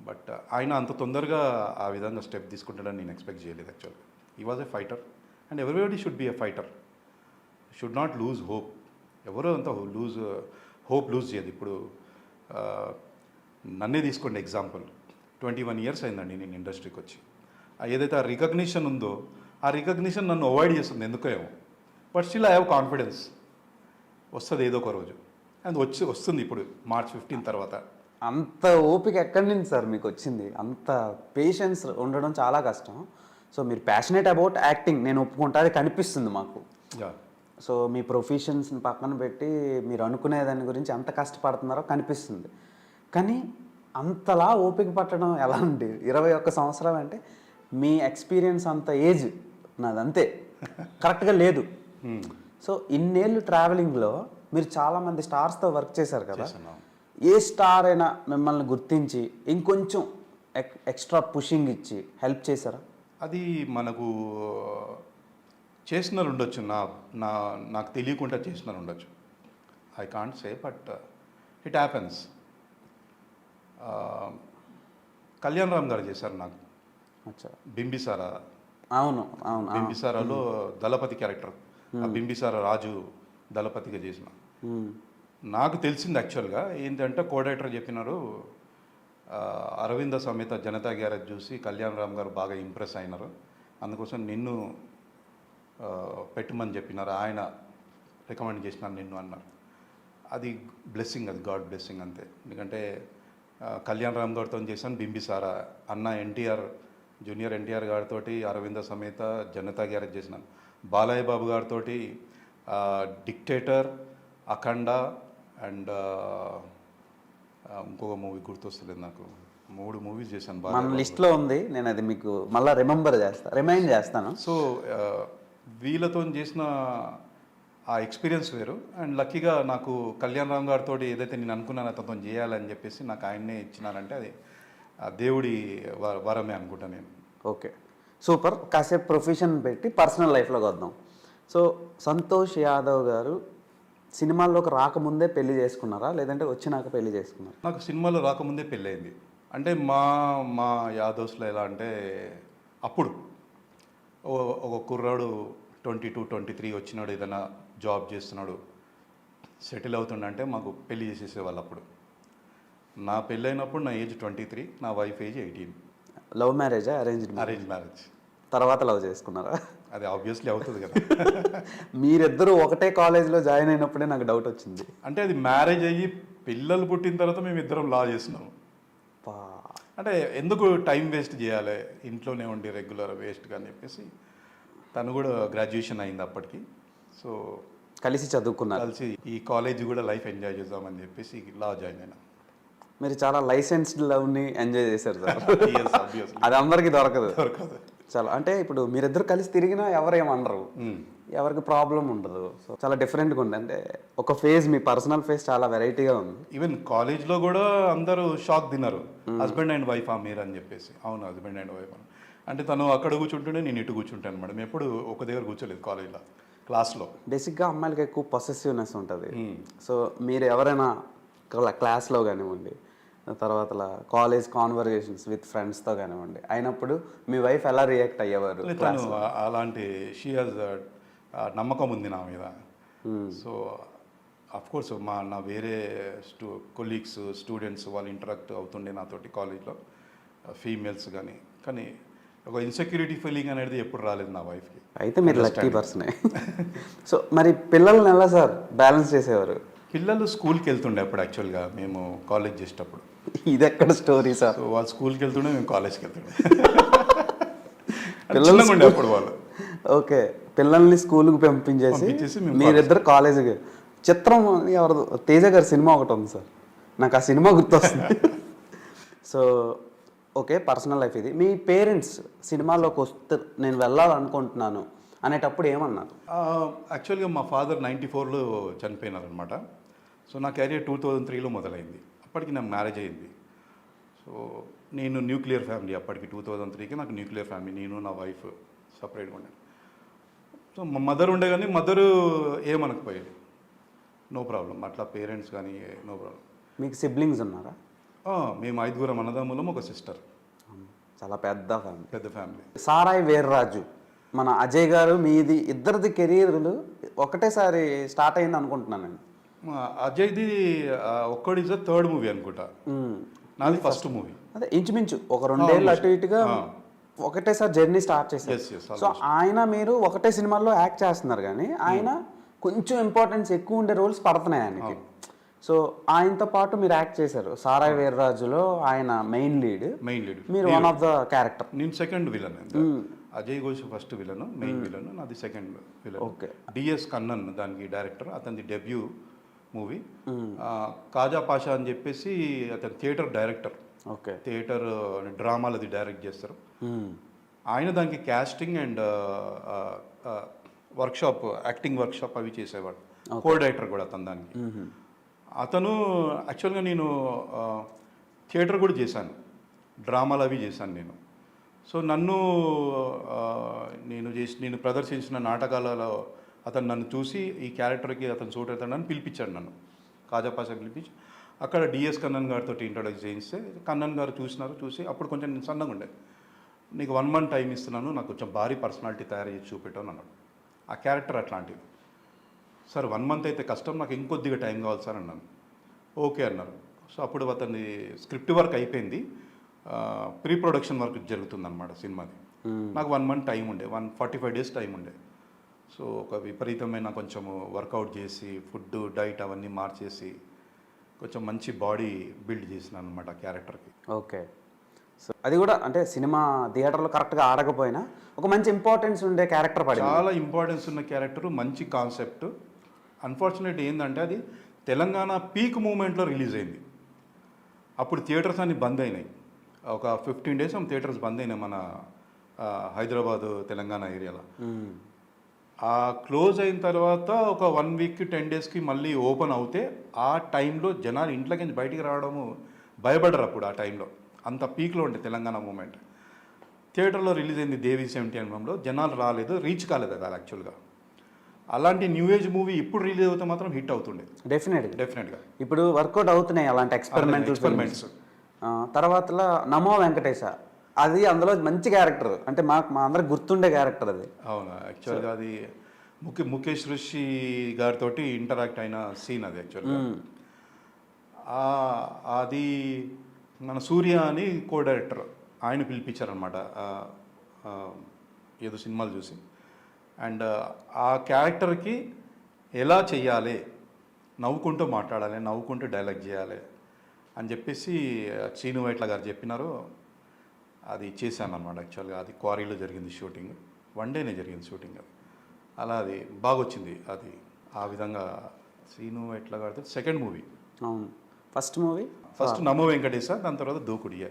but ఆయన అంత తొందరగా ఆ విధంగా స్టెప్ తీసుకుంటాడని నేను ఎక్స్పెక్ట్ చేయలేదు యాక్చువల్గా. He was a fighter and everybody should be a fighter, should not lose hope. ఎవరో అంత హోప్ లూజ్ చేయదు. ఇప్పుడు నన్నే తీసుకోండి ఎగ్జాంపుల్. 21 years అయిందండి నేను ఇండస్ట్రీకి వచ్చి. ఏదైతే ఆ రికగ్నిషన్ ఉందో ఆ రికగ్నిషన్ నన్ను అవాయిడ్ చేస్తుంది ఎందుకో ఏమో. But still I have confidence, వస్తుంది ఏదో ఒక రోజు. అండ్ వస్తుంది ఇప్పుడు March 15 తర్వాత.
అంత ఓపిక ఎక్కడి నుంచి సార్ మీకు వచ్చింది? అంత పేషెన్స్ ఉండడం చాలా కష్టం. సో మీరు ప్యాషనేట్ అబౌట్ యాక్టింగ్, నేను ఒప్పుకుంటా, అది కనిపిస్తుంది మాకు.
యా,
సో మీ ప్రొఫెషన్స్ని పక్కన పెట్టి మీరు అనుకునే దాని గురించి ఎంత కష్టపడుతున్నారో కనిపిస్తుంది. కానీ అంతలా ఓపిక పట్టడం ఎలా అండి? 21 సంవత్సరాలు అంటే మీ ఎక్స్పీరియన్స్ అంత ఏజ్ నాది అంతే కరెక్ట్గా లేదు. సో ఇన్నేళ్ళు ట్రావెలింగ్లో మీరు చాలామంది స్టార్స్తో వర్క్ చేశారు కదా, ఏ స్టార్ అయినా మిమ్మల్ని గుర్తించి ఇంకొంచెం ఎక్స్ట్రా పుషింగ్ ఇచ్చి హెల్ప్ చేశారా?
అది మనకు చేసినారు ఉండొచ్చు, నాకు తెలియకుండా చేసినారు ఉండొచ్చు. I can't say, but it happens. Kalyan Ram గారు చేశారు నాకు
అచ్చా.
బింబిసారా.
అవును అవును.
బింబిసారాలో దళపతి క్యారెక్టర్, ఆ బింబిసార రాజు దళపతిగా చేసిన. నాకు తెలిసింది యాక్చువల్గా ఏంటంటే కోడైటర్ చెప్పినారు, అరవింద సమేత జనతా గ్యారేజ్ చూసి కళ్యాణ్ రామ్ గారు బాగా ఇంప్రెస్ అయినారు, అందుకోసం నిన్ను పెట్టమని చెప్పినారు, ఆయన రికమెండ్ చేసినారు నిన్ను అన్నారు. అది బ్లెస్సింగ్, అది గాడ్ బ్లెస్సింగ్ అంతే. ఎందుకంటే కళ్యాణ్ రామ్ గారితో చేశాను బింబిసారా, అన్న ఎన్టీఆర్ జూనియర్ ఎన్టీఆర్ గారితో అరవింద సమేత జనతా గ్యారేజ్ చేసినాను. బాలయ్య బాబు గారితో డిక్టేటర్, అఖండ అండ్ ఇంకొక మూవీ గుర్తొస్తలేదు నాకు. 3 movies చేశాను.
మన లిస్ట్లో ఉంది, నేను అది మీకు మళ్ళీ రిమైండ్ చేస్తాను.
సో వీళ్ళతో చేసిన ఆ ఎక్స్పీరియన్స్ వేరు. అండ్ లక్కీగా నాకు కళ్యాణ్ రామ్ గారితో ఏదైతే నేను అనుకున్నాను అతనితో చేయాలని చెప్పేసి నాకు ఆయన్నే ఇచ్చినారంటే అది దేవుడి వరమే అనుకుంటా నేను.
Okay, super. కాసేపు ప్రొఫెషన్ పెట్టి పర్సనల్ లైఫ్లోకి వద్దాం. సో సంతోష్ యాదవ్ గారు సినిమాల్లోకి రాకముందే పెళ్లి చేసుకున్నారా, లేదంటే వచ్చినాక పెళ్లి చేసుకున్నారా?
నాకు సినిమాలో రాకముందే పెళ్ళయింది. అంటే మా యాదవ్స్లో ఎలా అంటే అప్పుడు ఒక కుర్రాడు 22, 23 వచ్చినాడు, ఏదైనా జాబ్ చేస్తున్నాడు, సెటిల్ అవుతుండంటే మాకు పెళ్లి చేసేసేవాళ్ళు. అప్పుడు నా పెళ్ళైనప్పుడు నా ఏజ్ 23, నా వైఫ్ ఏజ్ 18.
లవ్ మ్యారేజా అరేంజ్
మ్యారేజ్.
తర్వాత లవ్ చేసుకున్నారా?
అది ఆబ్వియస్లీ అవుతుంది కదా.
మీరిద్దరూ ఒకటే కాలేజ్లో జాయిన్ అయినప్పుడే నాకు డౌట్ వచ్చింది.
అంటే అది మ్యారేజ్ అయ్యి పిల్లలు పుట్టిన తర్వాత మేము ఇద్దరం లా చేస్తున్నాము. అంటే ఎందుకు టైం వేస్ట్ చేయాలి, ఇంట్లోనే ఉండి రెగ్యులర్ వేస్ట్గా అని చెప్పేసి తను కూడా గ్రాడ్యుయేషన్ అయింది అప్పటికి. సో
కలిసి చదువుకున్నారు,
కలిసి ఈ కాలేజ్ కూడా లైఫ్ ఎంజాయ్ చేద్దామని చెప్పేసి లా జాయిన్ అయినా.
మీరు చాలా లైసెన్స్డ్ లవ్ని ఎంజాయ్ చేశారు సార్. అది అందరికీ దొరకదు. చాలా అంటే ఇప్పుడు మీరిద్దరు కలిసి తిరిగినా ఎవరేమనరు, ఎవరికి ప్రాబ్లం ఉండదు. సో చాలా డిఫరెంట్గా ఉంది. అంటే ఒక ఫేజ్, మీ పర్సనల్ ఫేజ్ చాలా వెరైటీగా ఉంది.
ఈవెన్ కాలేజ్లో కూడా అందరూ షాక్ తిన్నారు, హస్బెండ్ అండ్ వైఫ్ మీరు అని చెప్పేసి. అవును, హస్బెండ్ అండ్ వైఫ్. అంటే తను అక్కడ కూర్చుంటుంటే నేను ఇటు కూర్చుంటాను మేడం. ఎప్పుడు ఒక దగ్గర కూర్చోలేదు కాలేజ్లో, క్లాస్లో.
బేసిక్గా అమ్మాయిలకి ఎక్కువ పొసెసివ్నెస్ ఉంటుంది. సో మీరు ఎవరైనా క్లాస్లో కానివ్వండి, తర్వాత కాలేజ్ కాన్వర్జేషన్స్ విత్ ఫ్రెండ్స్తో కానివ్వండి అయినప్పుడు మీ వైఫ్ ఎలా రియాక్ట్ అయ్యేవారు?
తను అలాంటి షీ హాజ్ నమ్మకం ఉంది నా మీద. సో అఫ్కోర్స్ నా వేరే కొలీగ్స్ స్టూడెంట్స్ వాళ్ళు ఇంటరాక్ట్ అవుతుండే నాతోటి కాలేజ్లో, ఫీమేల్స్ కానీ కానీ ఒక ఇన్సెక్యూరిటీ ఫీలింగ్ అనేది ఎప్పుడు రాలేదు నా వైఫ్కి.
అయితే మీరు లక్కీ పర్సనే. సో మరి పిల్లల్ని ఎలా సార్ బ్యాలెన్స్ చేసేవారు?
పిల్లలు స్కూల్కి వెళ్తుండే అప్పుడు యాక్చువల్గా మేము కాలేజ్ చేసేటప్పుడు.
ఇది ఎక్కడ స్టోరీ సార్?
సో వాళ్ళు స్కూల్కి వెళ్తుండే, మేము కాలేజ్కి వెళ్తుండే.
పిల్లలు
చిన్నగా ఉండే అప్పుడు వాళ్ళు.
ఓకే, పిల్లల్ని స్కూల్కి పంపించేసి
మేము
మీరిద్దరు కాలేజీకి. చిత్రం ఎవరు, తేజ గారి సినిమా ఒకటి ఉంది సార్, నాకు ఆ సినిమా గుర్తొస్తుంది. సో ఓకే, పర్సనల్ లైఫ్ ఇది. మీ పేరెంట్స్ సినిమాలోకి వస్తే నేను వెళ్ళాలనుకుంటున్నాను అనేటప్పుడు ఏమన్నారు?
యాక్చువల్గా మా ఫాదర్ 94లో చనిపోయినారనమాట. సో నా కెరీర్ 2003లో మొదలైంది. అప్పటికి నాకు మ్యారేజ్ అయింది. సో నేను న్యూక్లియర్ ఫ్యామిలీ, అప్పటికి 2003కి నాకు న్యూక్లియర్ ఫ్యామిలీ, నేను నా వైఫ్ సపరేట్గా ఉండే. సో మా మదర్ ఉండే కానీ మదరు ఏమనకపోయేది, నో ప్రాబ్లం. అట్లా పేరెంట్స్ కానీ నో ప్రాబ్లం.
మీకు సిబ్లింగ్స్ ఉన్నారా?
మేము 5 అన్నదమ్ములం, ఒక సిస్టర్.
చాలా పెద్ద ఫ్యామిలీ.
పెద్ద ఫ్యామిలీ.
సారాయి వీర్రాజు, మన అజయ్ గారు మీది ఇద్దరిది కెరీర్లు ఒకటేసారి స్టార్ట్ అయింది అనుకుంటున్నాను నేను.
అజయ్ది ఒక్కడి థర్డ్ మూవీ అనుకుంటా, నాది ఫస్ట్ మూవీ.
అదే ఇంచుమించు ఒక 2 ఏళ్ళు అటు ఇటుగా ఒకటేసారి జర్నీ స్టార్ట్ చేశారు. సో ఆయన మీరు ఒకటే సినిమాల్లో యాక్ట్ చేస్తున్నారు కానీ ఆయన కొంచెం ఇంపార్టెన్స్ ఎక్కువ ఉండే రోల్స్ పడుతున్నాయి ఆయనకి. సో ఆయనతో పాటు మీరు యాక్ట్ చేశారు సారాయి వీర్రాజులో, ఆయన మెయిన్ లీడ్. మీరు వన్ ఆఫ్ ద క్యారెక్టర్.
నేను second villain. Ajay Ghosh first villain, main villain, నాది second villain.
Okay.
DS Kannan దానికి డైరెక్టర్, అతనిది డెబ్యూ మూవీ. కాజా పాషా అని చెప్పేసి అతను థియేటర్ డైరెక్టర్.
ఓకే.
థియేటర్ డ్రామాలది డైరెక్ట్ చేస్తారు ఆయన. దానికి casting and workshop, acting workshop అవి చేసేవాడు. కో డైరెక్టర్ కూడా అతను దానికి. అతను యాక్చువల్గా నేను థియేటర్ కూడా చేశాను, డ్రామాలు అవి చేశాను నేను. సో నన్ను నేను ప్రదర్శించిన నాటకాలలో అతను నన్ను చూసి ఈ క్యారెక్టర్కి అతను సూట్ అవుతాడని పిలిపించాడు నన్ను. కాజాపాషా పిలిపించి అక్కడ డిఎస్ కన్నన్ గారితో ఇంట్రొడ్యూస్ చేయిస్తే కన్నన్ గారు చూసి అప్పుడు కొంచెం నేను సన్నగా ఉండే, నీకు 1 month టైం ఇస్తున్నాను, నాకు కొంచెం భారీ పర్సనాలిటీ తయారు చేసి చూపెట్టాను అన్నాడు. ఆ క్యారెక్టర్ అట్లాంటిది. సార్ 1 month అయితే కష్టం, నాకు ఇంకొద్దిగా టైం కావాలి సార్ అన్నాను. ఓకే అన్నారు. సో అప్పుడు అతని స్క్రిప్ట్ వర్క్ అయిపోయింది, ప్రీ ప్రొడక్షన్ వర్క్ జరుగుతుందన్నమాట సినిమాది. నాకు 1 month టైం ఉండే, 145 days టైం ఉండే. సో ఒక విపరీతమైన కొంచెం వర్కౌట్ చేసి ఫుడ్ డైట్ అవన్నీ మార్చేసి కొంచెం మంచి బాడీ బిల్డ్ చేసినాను అనమాట క్యారెక్టర్కి.
ఓకే. సో అది కూడా అంటే సినిమా థియేటర్లో కరెక్ట్గా ఆడకపోయినా ఒక మంచి ఇంపార్టెన్స్ ఉండే క్యారెక్టర్ పడింది.
చాలా ఇంపార్టెన్స్ ఉన్న క్యారెక్టర్, మంచి కాన్సెప్ట్. అన్ఫార్చునేట్ ఏంటంటే అది తెలంగాణ పీక్ మూమెంట్లో రిలీజ్ అయింది. అప్పుడు థియేటర్స్ అన్ని బంద్ అయినాయి. ఒక 15 days థియేటర్స్ బంద్ అయినాయి మన హైదరాబాదు తెలంగాణ ఏరియాలో. ఆ క్లోజ్ అయిన తర్వాత ఒక 1 week 10 daysకి మళ్ళీ ఓపెన్ అవుతే ఆ టైంలో జనాలు ఇంట్లోకి బయటికి రావడము భయపడరు అప్పుడు. ఆ టైంలో అంత పీక్లో ఉండే తెలంగాణ మూమెంట్. థియేటర్లో రిలీజ్ అయింది దేవి 70 mm, జనాలు రాలేదు, రీచ్ కాలేదు అది యాక్చువల్గా. అలాంటి న్యూ ఏజ్ మూవీ ఇప్పుడు రిలీజ్ అవుతే మాత్రం హిట్ అవుతుండే. డెఫినెట్గా
ఇప్పుడు వర్కౌట్ అవుతున్నాయి అలాంటి ఎక్స్పెరిమెంట్స్. తర్వాత నమో వెంకటేశ, అది అందులో మంచి క్యారెక్టర్, అంటే మా అందరికి గుర్తుండే క్యారెక్టర్ అది.
అవును, యాక్చువల్గా అది ముఖేష్ ఋషి గారితో ఇంటరాక్ట్ అయిన సీన్ అది యాక్చువల్గా. అది మన సూర్య అని కో డైరెక్టర్, ఆయన పిలిపించారనమాట ఏదో సినిమాలు చూసి. అండ్ ఆ క్యారెక్టర్కి ఎలా చెయ్యాలి, నవ్వుకుంటూ మాట్లాడాలి, నవ్వుకుంటూ డైలాగ్ చేయాలి అని చెప్పేసి శ్రీను వైట్ల గారు చెప్పినారు. అది చేశాను అనమాట. యాక్చువల్గా అది క్వారీలో జరిగింది షూటింగ్, 1 day జరిగింది షూటింగ్. అది అలా అది బాగా వచ్చింది. అది ఆ విధంగా శ్రీను వైట్ల గారితో సెకండ్ మూవీ.
అవును, ఫస్ట్
నమో వెంకటేశ, దాని తర్వాత దూకుడియా.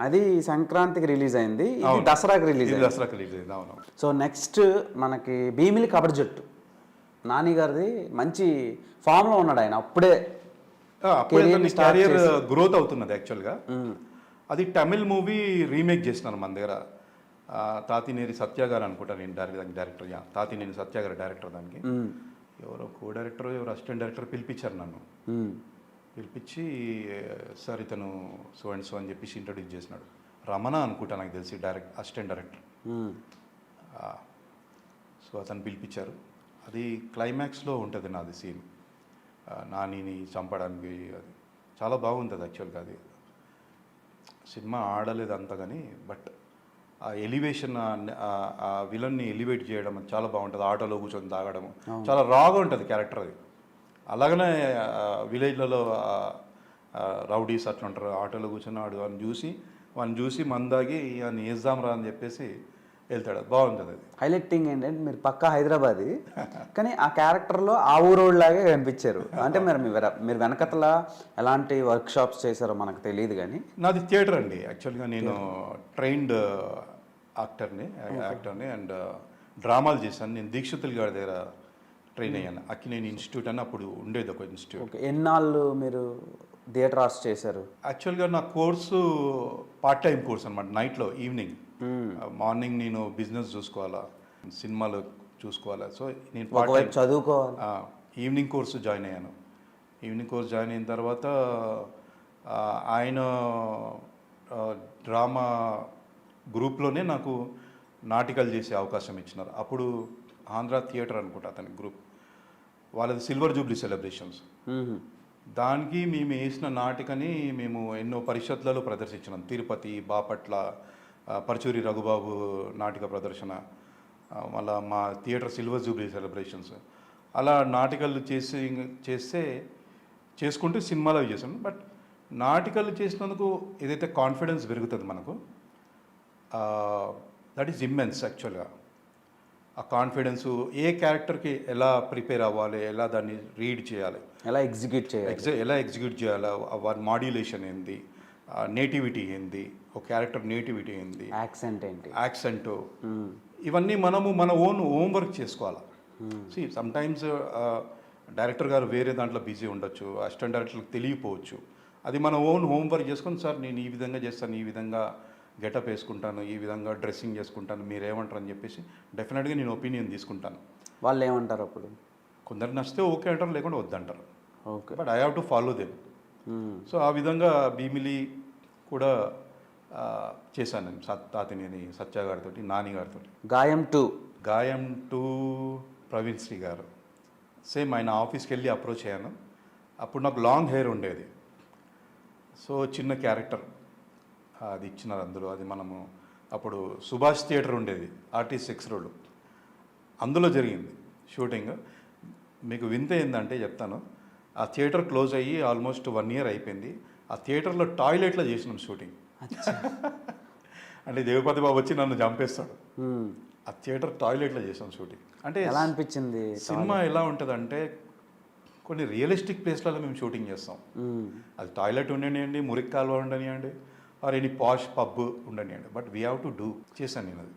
అది సంక్రాంతికి రిలీజ్ అయింది, దసరాకి రిలీజ్
అయింది. అవును.
సో నెక్స్ట్ మనకి భీమిలి కబడ్డీ జట్టు, నాని గారిది మంచి ఫామ్లో ఉన్నాడు ఆయన. అప్పుడే
కెరియర్ గ్రోత్ అవుతున్నది యాక్చువల్గా. అది తమిళ్ మూవీ రీమేక్ చేసినాను మన దగ్గర. తాతినేని సత్య గారు అనుకుంటా, నేను డైరెక్టర్. తాతినేని సత్య గారు డైరెక్టర్. దానికి ఎవరో కో డైరెక్టర్, ఎవరో అసిస్టెంట్ డైరెక్టర్ పిలిపించారు నన్ను. పిలిపించి సార్ ఇతను సో అండ్ సో అని చెప్పేసి ఇంట్రడ్యూస్ చేసినాడు. రమణ అనుకుంటా నాకు తెలిసి అసిస్టెంట్ డైరెక్టర్. సో అతను పిలిపించారు. అది క్లైమాక్స్లో ఉంటుంది నాది సీన్, నానిని చంపడానికి. అది చాలా బాగుంటుంది యాక్చువల్గా. అది సినిమా ఆడలేదు అంత కానీ, బట్ ఆ ఎలివేషన్, ఆ విలన్ని ఎలివేట్ చేయడం చాలా బాగుంటుంది. ఆటోలో కూర్చొని తాగడం చాలా రాగా ఉంటుంది క్యారెక్టర్ అది. అలాగనే విలేజ్లలో రౌడీస్ అట్లా ఉంటారు, ఆటోలో కూర్చున్నాడు వాడిని చూసి మందాగి అని వేద్దాం రా అని చెప్పేసి వెళ్తాడు. బాగుంటుంది అది.
హైలైట్ థింగ్ ఏంటంటే మీరు పక్కా హైదరాబాదీ, కానీ ఆ క్యారెక్టర్లో ఆ ఊరోళ్ళలాగే కనిపించారు. అంటే మీరు వెనకతల ఎలాంటి వర్క్ షాప్స్ చేశారో మనకు తెలియదు, కానీ
నాది థియేటర్ అండి. యాక్చువల్గా నేను ట్రైన్డ్ యాక్టర్ని అండ్ డ్రామాలు చేశాను. నేను దీక్షితులు గారి దగ్గర ట్రైన్ అయ్యాను. అక్కినేని ఇన్స్టిట్యూట్ అని అప్పుడు ఉండేది ఒక ఇన్స్టిట్యూట్.
ఓకే, ఎన్నాళ్ళు మీరు థియేటర్ ఆర్ట్స్ చేశారు?
యాక్చువల్గా నా కోర్సు పార్ట్ టైం కోర్స్ అనమాట. నైట్లో, ఈవినింగ్. మార్నింగ్ నేను బిజినెస్ చూసుకోవాలా, సినిమాలు చూసుకోవాలా. సో నేను
ఒకవైపు చదువుకోవాలి.
ఈవినింగ్ కోర్సు జాయిన్ అయ్యాను. ఈవినింగ్ కోర్స్ జాయిన్ అయిన తర్వాత ఆయన డ్రామా గ్రూప్లోనే నాకు నాటికలు చేసే అవకాశం ఇచ్చినారు. అప్పుడు ఆంధ్ర థియేటర్ అనుకుంటా అతని గ్రూప్, వాళ్ళది సిల్వర్ జూబ్లీ సెలబ్రేషన్స్. దానికి మేము వేసిన నాటికని మేము ఎన్నో పరిషత్లలో ప్రదర్శించినాం. తిరుపతి, బాపట్ల, పరచూరి రఘుబాబు నాటిక ప్రదర్శన, మళ్ళా మా థియేటర్ సిల్వర్ జూబ్లీ సెలబ్రేషన్స్. అలా నాటికలు చేసుకుంటూ సినిమాలు అవి చేసాను. బట్ నాటికలు చేసినందుకు ఏదైతే కాన్ఫిడెన్స్ పెరుగుతుంది మనకు, దట్ ఈస్ ఇమ్మెన్స్ యాక్చువల్గా. ఆ కాన్ఫిడెన్సు ఏ క్యారెక్టర్కి ఎలా ప్రిపేర్ అవ్వాలి, ఎలా దాన్ని రీడ్ చేయాలి,
ఎలా ఎగ్జిక్యూట్
చేయాలి, వారి మాడ్యులేషన్ ఏంది, నేటివిటీ ఏంది, ఒక క్యారెక్టర్ నేటివిటీ ఏంది, యాక్సెంట్, ఇవన్నీ మనము మన ఓన్ హోంవర్క్ చేసుకోవాలి. సమ్టైమ్స్ డైరెక్టర్ గారు వేరే దాంట్లో బిజీ ఉండొచ్చు, అసిస్టెంట్ డైరెక్టర్కి తెలియపోవచ్చు. అది మన ఓన్ హోంవర్క్ చేసుకొని, సార్ నేను ఈ విధంగా చేస్తాను, ఈ విధంగా గెటప్ వేసుకుంటాను, ఈ విధంగా డ్రెస్సింగ్ చేసుకుంటాను, మీరు ఏమంటారు అని చెప్పేసి డెఫినెట్గా నేను ఒపీనియన్ తీసుకుంటాను.
వాళ్ళు ఏమంటారు అప్పుడు?
కొందరు నచ్చితే ఓకే అంటారు, లేకుండా వద్దంటారు.
Okay,
but I have to follow them. So ఆ విధంగా భీమిలి కూడా చేశాను నేను తాతినేని సత్య గారితో, నాని గారితో. గాయం టూ ప్రవీణ్ శ్రీ గారు సేమ్ ఆయన ఆఫీస్కి వెళ్ళి అప్రోచ్ అయ్యాను. అప్పుడు నాకు లాంగ్ హెయిర్ ఉండేది. సో చిన్న క్యారెక్టర్ అది ఇచ్చినారు అందులో. అది మనము అప్పుడు సుభాష్ థియేటర్ ఉండేది, ఆర్టిస్ట్ 6 రోడ్, అందులో జరిగింది షూటింగ్. మీకు వింత ఏంటంటే చెప్తాను, ఆ థియేటర్ క్లోజ్ అయ్యి ఆల్మోస్ట్ 1 year అయిపోయింది. ఆ థియేటర్లో టాయిలెట్లో చేసినాం షూటింగ్. అంటే దేవపతి బాబు వచ్చి నన్ను చంపేస్తాడు. ఆ థియేటర్ టాయిలెట్లో చేసాం షూటింగ్. అంటే
ఎలా అనిపించింది
సినిమా? ఎలా ఉంటుందంటే కొన్ని రియలిస్టిక్ ప్లేస్లలో మేము షూటింగ్ చేస్తాం. అది టాయిలెట్ ఉండనివ్వండి, మురికి కాలువ ఉండనివ్వండి, ఆర్ ఎనీ పాష్ పబ్ ఉండనివ్వండి, but we have to do. చేశాను నేను అది.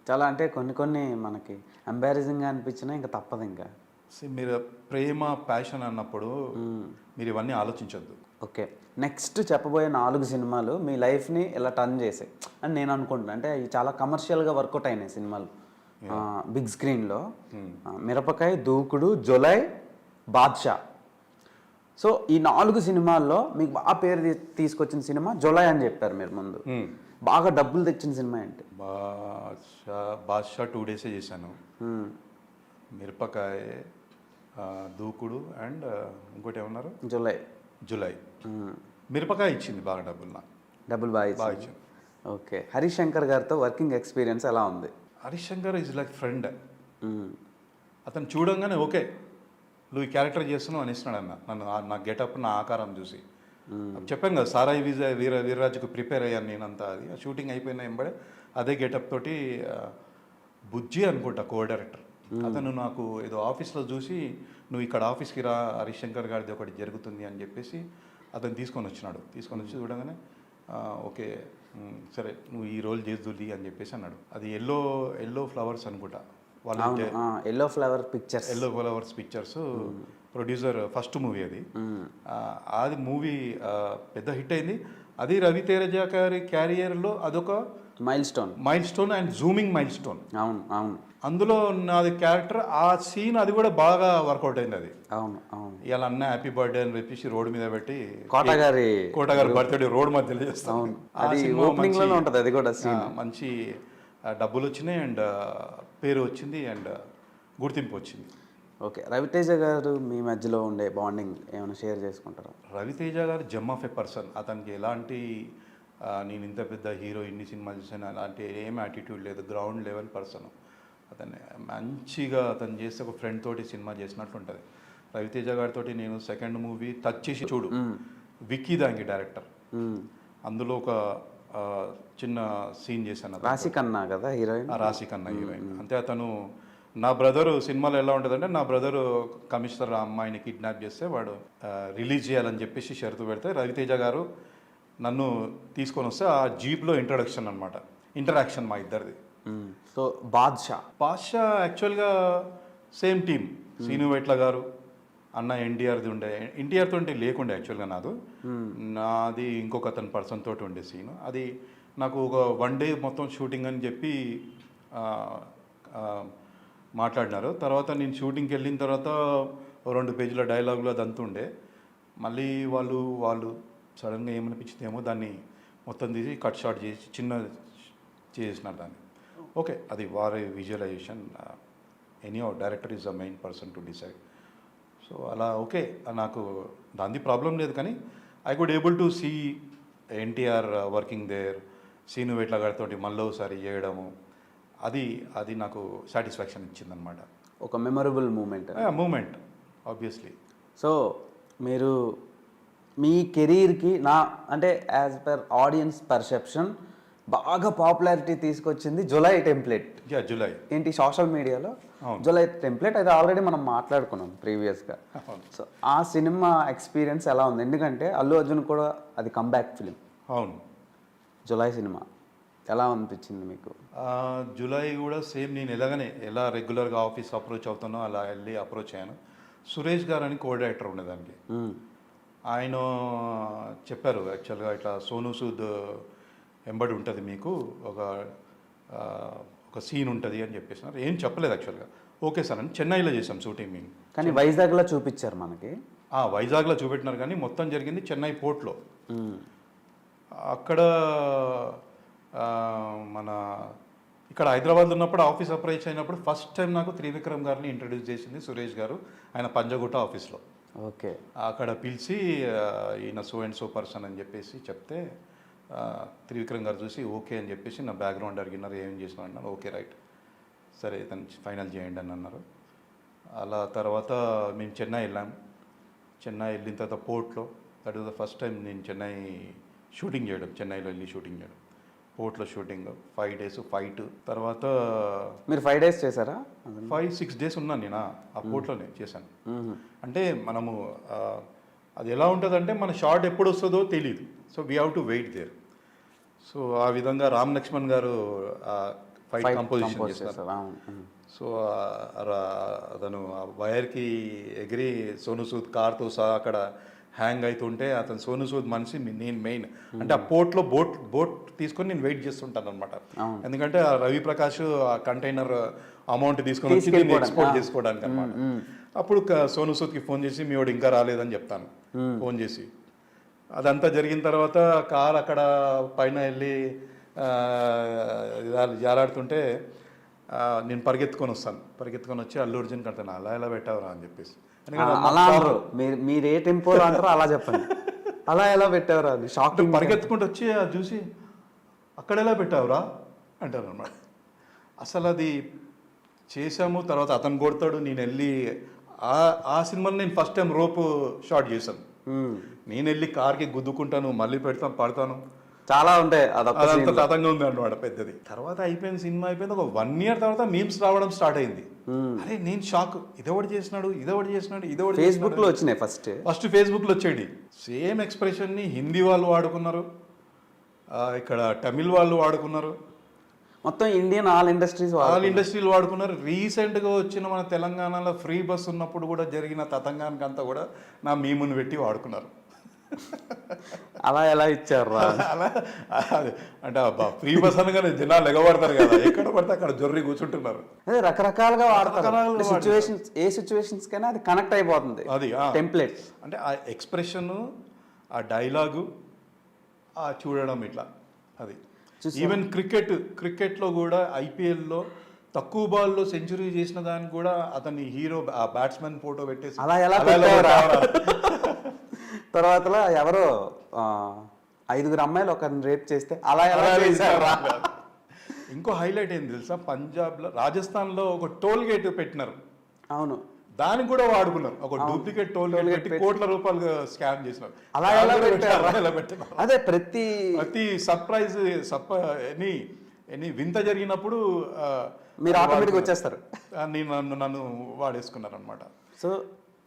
చాలా అంటే కొన్ని మనకి ఎంబారసింగ్గా అనిపించినా ఇంకా తప్పదు. ఇంకా
మీరు ప్రేమ, ప్యాషన్ అన్నప్పుడు మీరు ఇవన్నీ ఆలోచించద్దు.
ఓకే, నెక్స్ట్ చెప్పబోయే 4 సినిమాలు మీ లైఫ్ని ఇలా టర్న్ చేసాయి అని నేను అనుకుంటున్నాను. అంటే ఇవి చాలా కమర్షియల్గా వర్కౌట్ అయినాయి సినిమాలు. బిగ్ స్క్రీన్లో మిరపకాయ, దూకుడు, జులై, బాద్షా. సో ఈ 4 సినిమాల్లో మీకు బాగా పేరు తీసుకొచ్చిన సినిమా జులై అని చెప్పారు మీరు ముందు. బాగా డబ్బులు తెచ్చిన సినిమా ఏంటి?
బాద్షా 2 days చేశాను. మిరపకాయ, దూకుడు అండ్ ఇంకోటి ఏమన్నారు, జులై. మిరపకాయ ఇచ్చింది బాగా డబ్బులు బాగా ఇచ్చింది.
ఓకే, హరీష్ శంకర్ గారితో వర్కింగ్ ఎక్స్పీరియన్స్ ఎలా ఉంది?
Harish Shankar is like friend. అతను చూడంగానే ఓకే నువ్వు ఈ క్యారెక్టర్ చేస్తున్నావు అనిస్తున్నాడు అన్న. నన్ను నా గెటప్, నా ఆకారం చూసి చెప్పాను కదా, సారాయి వీర్రాజుకు ప్రిపేర్ అయ్యాను నేనంతా. అది షూటింగ్ అయిపోయిన వెంబడే అదే గెటప్ తోటి బుజ్జి అనుకుంటా కో-డైరెక్టర్, అతను నాకు ఏదో ఆఫీస్లో చూసి నువ్వు ఇక్కడ ఆఫీస్కి రా, హరీష్ శంకర్ గారిది ఒకటి జరుగుతుంది అని చెప్పేసి అతను తీసుకొని వచ్చి చూడగానే ఓకే సరే నువ్వు ఈ రోల్ చేద్దులి అని చెప్పేసి అన్నాడు. అది ఎల్లో ఫ్లవర్స్ అనుకుంటా, వాళ్ళు
yellow flowers
pictures producer first movie అది మూవీ పెద్ద హిట్ అయింది. అది రవితేజ గారి క్యారియర్లో అదొక mile stone and zooming mile stone.
అవును,
అందులో నాది క్యారెక్టర్, ఆ సీన్ అది కూడా బాగా వర్కౌట్ అయింది. అది
అవును
ఇవాళ అన్న హ్యాపీ బర్త్డే అని చెప్పేసి రోడ్ మీద పెట్టి
కోటగారి
బర్త్డే రోడ్ మధ్యలో చేస్తాం.
అది కూడా
మంచి డబ్బులు వచ్చినాయి అండ్ పేరు వచ్చింది అండ్ గుర్తింపు వచ్చింది.
ఓకే, రవితేజ గారు మీ మధ్యలో ఉండే బాండింగ్ ఏమైనా షేర్ చేసుకుంటారా?
రవితేజ గారు జెమ్ ఆఫ్ ఎ పర్సన్. అతనికి ఎలాంటి నేను ఇంత పెద్ద హీరో ఇన్ని సినిమాలు చేశాను అలాంటి ఏం యాటిట్యూడ్ లేదు, గ్రౌండ్ లెవెల్ పర్సన్. అతన్ని మంచిగా అతను చేస్తే ఒక ఫ్రెండ్ తోటి సినిమా చేసినట్లు ఉంటుంది. రవితేజ గారితో నేను సెకండ్ మూవీ టచ్ చేసి చూడు, విక్కీ దాంగి డైరెక్టర్, అందులో ఒక చిన్న సీన్ చేశాను.
రాశికన్నా కదా హీరోయిన్,
రాశికన్నా హీరోయిన్. అంతే అతను నా బ్రదరు సినిమాలో ఎలా ఉంటుందంటే, నా బ్రదరు కమిషనర్ అమ్మాయిని కిడ్నాప్ చేస్తే వాడు రిలీజ్ చేయాలని చెప్పేసి షరతు పెడితే రవితేజ గారు నన్ను తీసుకొని వస్తే ఆ జీప్లో ఇంట్రడక్షన్ అనమాట, ఇంటరాక్షన్ మా ఇద్దరిది.
సో బాద్షా
యాక్చువల్గా సేమ్ టీమ్, సీను వైట్ల గారు అన్న ఎన్టీఆర్ది ఉండే, ఎన్టీఆర్ తోటి లేకుండే యాక్చువల్గా నాది ఇంకొక అతని పర్సన్ తోటి ఉండే సీను. అది నాకు ఒక 1 డే మొత్తం షూటింగ్ అని చెప్పి మాట్లాడినారు. తర్వాత నేను షూటింగ్కి వెళ్ళిన తర్వాత 2 పేజీల డైలాగులు అదంతా ఉండే. మళ్ళీ వాళ్ళు సడన్గా ఏమనిపించిందేమో దాన్ని మొత్తం తీసి కట్ షాట్ చేసి చిన్న చేసినారు దాన్ని. ఓకే, అది వారి visualisation. Any director is the main person to decide. So అలా ఓకే, నాకు దాని ప్రాబ్లం లేదు. కానీ I could able to see NTR working there, Seenu Vaitla గారితో మళ్ళీ ఒకసారి చేయడము, అది నాకు సాటిస్ఫాక్షన్ ఇచ్చిందనమాట.
ఒక మెమరబుల్
మూమెంట్ ఆబ్వియస్లీ.
సో మీరు మీ కెరీర్కి అంటే యాజ్ పర్ ఆడియన్స్ పర్సెప్షన్ బాగా పాపులారిటీ తీసుకొచ్చింది జులై టెంప్లెట్.
జులై
ఏంటి సోషల్ మీడియాలో జులై టెంప్లెట్, అది ఆల్రెడీ మనం మాట్లాడుకున్నాం ప్రీవియస్గా. సో ఆ సినిమా ఎక్స్పీరియన్స్ ఎలా ఉంది? ఎందుకంటే అల్లు అర్జున్ కూడా అది కంబ్యాక్ ఫిలిం.
అవును.
జులై సినిమా ఎలా అనిపించింది మీకు?
జులై కూడా సేమ్, నేను ఎలా రెగ్యులర్గా ఆఫీస్ అప్రోచ్ అవుతానో అలా వెళ్ళి అప్రోచ్ అయ్యాను. సురేష్ గారు అని కో డైరెక్టర్ ఉండేదానికి, ఆయన చెప్పారు యాక్చువల్గా ఇట్లా సోనూ సూద్ ఎంబడి ఉంటుంది మీకు, ఒక సీన్ ఉంటుంది అని చెప్పేసినారు. ఏం చెప్పలేదు యాక్చువల్గా. ఓకే సార్ అని చెన్నైలో చేసాం షూటింగ్ మేము.
కానీ వైజాగ్లో చూపించారు మనకి.
వైజాగ్లో చూపెట్టినారు కానీ మొత్తం జరిగింది చెన్నై పోర్ట్లో. అక్కడ మన ఇక్కడ హైదరాబాద్ ఉన్నప్పుడు ఆఫీస్ అప్రోచ్ అయినప్పుడు ఫస్ట్ టైం నాకు త్రివిక్రమ్ గారిని ఇంట్రడ్యూస్ చేసింది సురేష్ గారు, ఆయన పంజగుట్ట ఆఫీస్లో.
ఓకే,
అక్కడ పిలిచి ఈయన సో అండ్ సో పర్సన్ అని చెప్పేసి చెప్తే త్రివిక్రమ్ గారు చూసి ఓకే అని చెప్పేసి నా బ్యాక్గ్రౌండ్ అడిగినారు, ఏం చేసినావు అన్నారు. ఓకే రైట్, సరే ఇతను ఫైనల్ చేయండి అని అన్నారు. అలా తర్వాత మేము చెన్నై వెళ్ళాం. చెన్నై వెళ్ళిన తర్వాత పోర్ట్లో, that is the first time నేను చెన్నై షూటింగ్ చేయడం, చెన్నైలో వెళ్ళి షూటింగ్ చేయడం, పోర్ట్లో షూటింగ్. 5 days fight. తర్వాత
మీరు 5 days చేశారా?
5-6 days ఉన్నాను నేను ఆ పోర్ట్లోనే చేశాను. అంటే మనము అది ఎలా ఉంటుందంటే మన షార్ట్ ఎప్పుడు వస్తుందో తెలియదు. So we have to wait there. So ఆ విధంగా రామ్ లక్ష్మణ్ గారు ఫైట్ కంపోజిషన్ చేస్తారు. సో అతను వైర్కి ఎగిరి సోనూ సూద్ కార్తో సహా అక్కడ హ్యాంగ్ అవుతుంటే అతను సోనూ సూద్ మనిషి నేను మెయిన్. అంటే ఆ పోర్ట్లో బోట్ తీసుకొని నేను వెయిట్ చేస్తుంటాను అనమాట. ఎందుకంటే ఆ రవి ప్రకాష్ ఆ కంటైనర్ అమౌంట్ తీసుకొని వచ్చి దీన్ని ఎక్స్పోర్ట్ చేసుకోవడానికి అనమాట. అప్పుడు సోనూ సూద్కి ఫోన్ చేసి మీ వాడు ఇంకా రాలేదని చెప్తాను ఫోన్ చేసి. అదంతా జరిగిన తర్వాత కార్ అక్కడ పైన వెళ్ళి జారాడుతుంటే నేను పరిగెత్తుకొని వచ్చి అల్లు అర్జున్ కడతాను, అలా ఎలా పెట్టావురా అని చెప్పేసి.
అలా అంటారు మీరు ఏ టెంపోలో అంటారో అలా చెప్పండి. అలా ఎలా పెట్టావురా అది షాక్.
పరిగెత్తుకుంటూ వచ్చి అది చూసి అక్కడ ఎలా పెట్టావురా అంటారు అనమాట. అసలు అది చేసాము. తర్వాత అతను కొడతాడు, నేను వెళ్ళి ఆ సినిమాలో నేను ఫస్ట్ టైం రోప్ షాట్ చేశాను. నేను వెళ్ళి కార్కి గుద్దుకుంటాను, మళ్ళీ పడతాను,
చాలా ఉంటాయి.
అదంతా తతంగా ఉంది అనమాట పెద్దది. తర్వాత అయిపోయింది, సినిమా అయిపోయింది. ఒక 1 year తర్వాత మీమ్స్ రావడం స్టార్ట్ అయింది. అరే నేను షాక్, ఇదొకటి చేసినాడు.
ఫేస్బుక్ లో వచ్చినాయి.
ఫస్ట్ ఫేస్బుక్ లో వచ్చేది సేమ్ ఎక్స్ప్రెషన్ ని హిందీ వాళ్ళు వాడుకున్నారు, ఇక్కడ తమిళ్ వాళ్ళు వాడుకున్నారు,
మొత్తం ఇండియన్ ఆల్ ఇండస్ట్రీలు
వాడుకున్నారు. రీసెంట్గా వచ్చిన మన తెలంగాణలో ఫ్రీ బస్ ఉన్నప్పుడు కూడా జరిగిన తతంగానికి అంతా కూడా నా మీమును పెట్టి వాడుకున్నారు.
అలా ఎలా ఇచ్చారు?
అలా అంటే ఫ్రీ బస్ అనగానే జనాలు ఎగబడతారు కదా, ఎక్కడ పడితే అక్కడ జొర్రి కూర్చుంటున్నారు.
అదే రకరకాలుగా వాడతారు. సిచ్యువేషన్స్, ఏ సిచ్యువేషన్స్ కైనా అది కనెక్ట్ అయిపోతుంది.
అది టెంప్లెట్ అంటే ఆ ఎక్స్ప్రెషన్, ఆ డైలాగు, ఆ చూడడం ఇట్లా. అది ఈవెన్ క్రికెట్లో కూడా ఐపీఎల్లో తక్కువ బాల్లో సెంచరీ చేసిన దానికి కూడా అతని హీరో ఆ బ్యాట్స్మెన్ ఫోటో పెట్టేసి
అలా ఎలా తర్వాత ఎవరో 5 అమ్మాయిలు ఒకరిని రేప్ చేస్తే అలా ఎలా చేశారా?
ఇంకో హైలైట్ ఏంది తెలుసా, పంజాబ్లో రాజస్థాన్లో ఒక టోల్ గేట్ పెట్టినారు,
అవును,
దానికి కూడా వాడుకున్నారు. ఒక డూప్లికేట్ టోల్ గేట్ పెట్టి కోట్ల రూపాయలు స్కామ్ చేసినారు.
అలా ఎలా పెట్టారు?
ఎలా పెట్టినారు?
అదే ప్రతి
సర్ప్రైజ్ ఎనీ వింత జరిగినప్పుడు
మీరు ఆటోమేటిక్గా వచ్చేస్తారు.
నన్ను వాడేసుకున్నారు అనమాట.
సో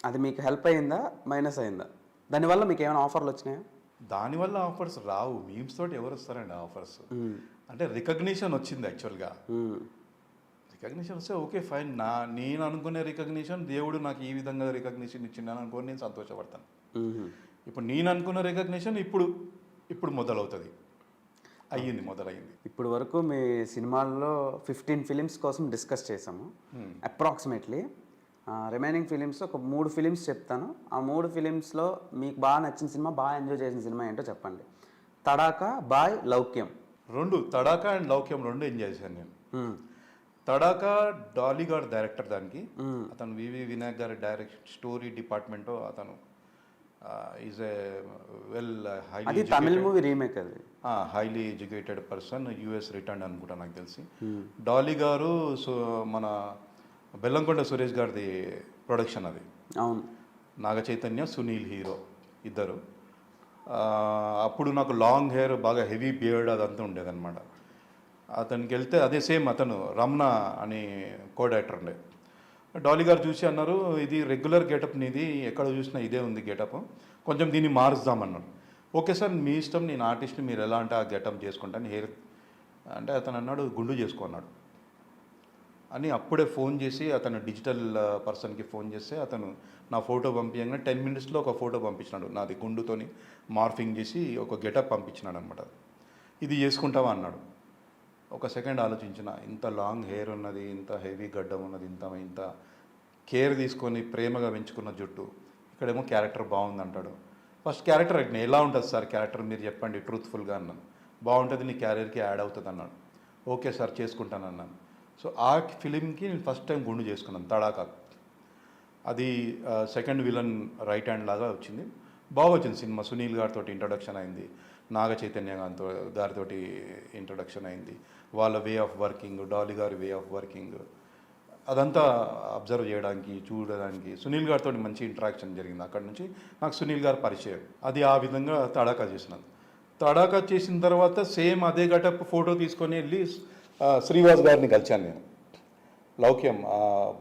అది మీకు హెల్ప్ అయిందా, మైనస్ అయిందా? దానివల్ల మీకు ఏమైనా ఆఫర్లు వచ్చినాయా?
దానివల్ల ఆఫర్స్ రావు, మీమ్స్ తోటి ఎవరు వస్తారండి ఆఫర్స్? అంటే రికగ్నిషన్ వచ్చింది యాక్చువల్గా. రికగ్నిషన్ వస్తే ఓకే ఫైన్, నేను అనుకునే రికగ్నిషన్ దేవుడు నాకు ఈ విధంగా రికగ్నిషన్ ఇచ్చిందని అనుకోని నేను సంతోషపడతాను. ఇప్పుడు నేను అనుకున్న రికగ్నిషన్ ఇప్పుడు మొదలవుతుంది, మొదలైంది.
ఇప్పుడు వరకు మీ సినిమాల్లో 15 ఫిలిమ్స్ కోసం డిస్కస్ చేసాము అప్రాక్సిమేట్లీ. రిమైనింగ్ ఫిలిమ్స్ ఒక 3 ఫిలిమ్స్ చెప్తాను. ఆ 3 ఫిలిమ్స్లో మీకు బాగా నచ్చిన సినిమా, బాగా ఎంజాయ్ చేసిన సినిమా ఏంటో చెప్పండి. తడాకా, బాయ్, లౌక్యం.
తడాకా అండ్ లౌక్యం రెండు ఎంజాయ్ చేశాను నేను. తడాకా డాలీ గారు డైరెక్టర్ దానికి, అతను వివి వినాయక్ గారి స్టోరీ డిపార్ట్మెంట్, అతను ఈజ్ ఏ
అది తమిళ మూవీ రీమేక్, అది
highly educated person, US return అనుకుంటా నాకు తెలిసి. డాలీ గారు మన బెల్లంకొండ సురేష్ గారిది ప్రొడక్షన్ అది.
అవును,
నాగ చైతన్య, సునీల్ హీరో ఇద్దరు. అప్పుడు నాకు లాంగ్ హెయిర్, బాగా హెవీ బియర్డ్ అదంతా ఉండేదన్నమాట. అతనికి వెళ్తే అదే సేమ్ అతను రమణ అని కో డైరెక్టర్ ఉండే. డాలీ గారు చూసి అన్నారు, ఇది రెగ్యులర్ గెటప్ నీది, ఎక్కడ చూసినా ఇదే ఉంది గెటప్, కొంచెం దీన్ని మారుస్తామన్నారు. ఓకే సార్ మీ ఇష్టం, నేను ఆర్టిస్ట్ని, మీరు ఎలా అంటే ఆ గెటప్ చేసుకుంటాను, హెయిర్ అంటే అతను అన్నాడు గుండు చేసుకున్నాడు అని. అప్పుడే ఫోన్ చేసి అతను డిజిటల్ పర్సన్కి ఫోన్ చేస్తే అతను నా ఫోటో పంపించగానే 10 మినిట్స్లో ఒక ఫోటో పంపించినాడు నాది, గుండుతోని మార్ఫింగ్ చేసి ఒక గెటప్ పంపించినాడు అనమాట. ఇది చేసుకుంటావా అన్నాడు. ఒక సెకండ్ ఆలోచించిన, ఇంత లాంగ్ హెయిర్ ఉన్నది, ఇంత హెవీ గడ్డం ఉన్నది, ఇంత కేర్ తీసుకొని ప్రేమగా పెంచుకున్న జుట్టు, ఇక్కడేమో క్యారెక్టర్ బాగుంది అంటాడు. ఫస్ట్ క్యారెక్టర్ ఎలా ఉంటుంది సార్ క్యారెక్టర్ మీరు చెప్పండి ట్రూత్ఫుల్గా అన్నాను. బాగుంటుంది, నీ క్యారియర్కి యాడ్ అవుతుంది అన్నాడు. ఓకే సార్ చేసుకుంటాను అన్నాను. సో ఆ ఫిలింకి నేను ఫస్ట్ టైం గుండు చేసుకున్నాను, తడాకా. అది సెకండ్ విలన్ రైట్ హ్యాండ్ లాగా వచ్చింది, బాగా వచ్చింది సినిమా. సునీల్ గారితో ఇంట్రొడక్షన్ అయింది, నాగ చైతన్య గారితో ఇంట్రొడక్షన్ అయింది, వాళ్ళ వే ఆఫ్ వర్కింగ్, డాలీ గారి వే ఆఫ్ వర్కింగ్, అదంతా అబ్జర్వ్ చేయడానికి, చూడడానికి సునీల్ గారితో మంచి ఇంటరాక్షన్ జరిగింది. అక్కడ నుంచి నాకు సునీల్ గారు పరిచయం. అది ఆ విధంగా తడాకా చేసినాను. తడాకా చేసిన తర్వాత సేమ్ అదే గటప్ ఫోటో తీసుకొని వెళ్ళి శ్రీవాస్ గారిని కలిశాను నేను, లౌక్యం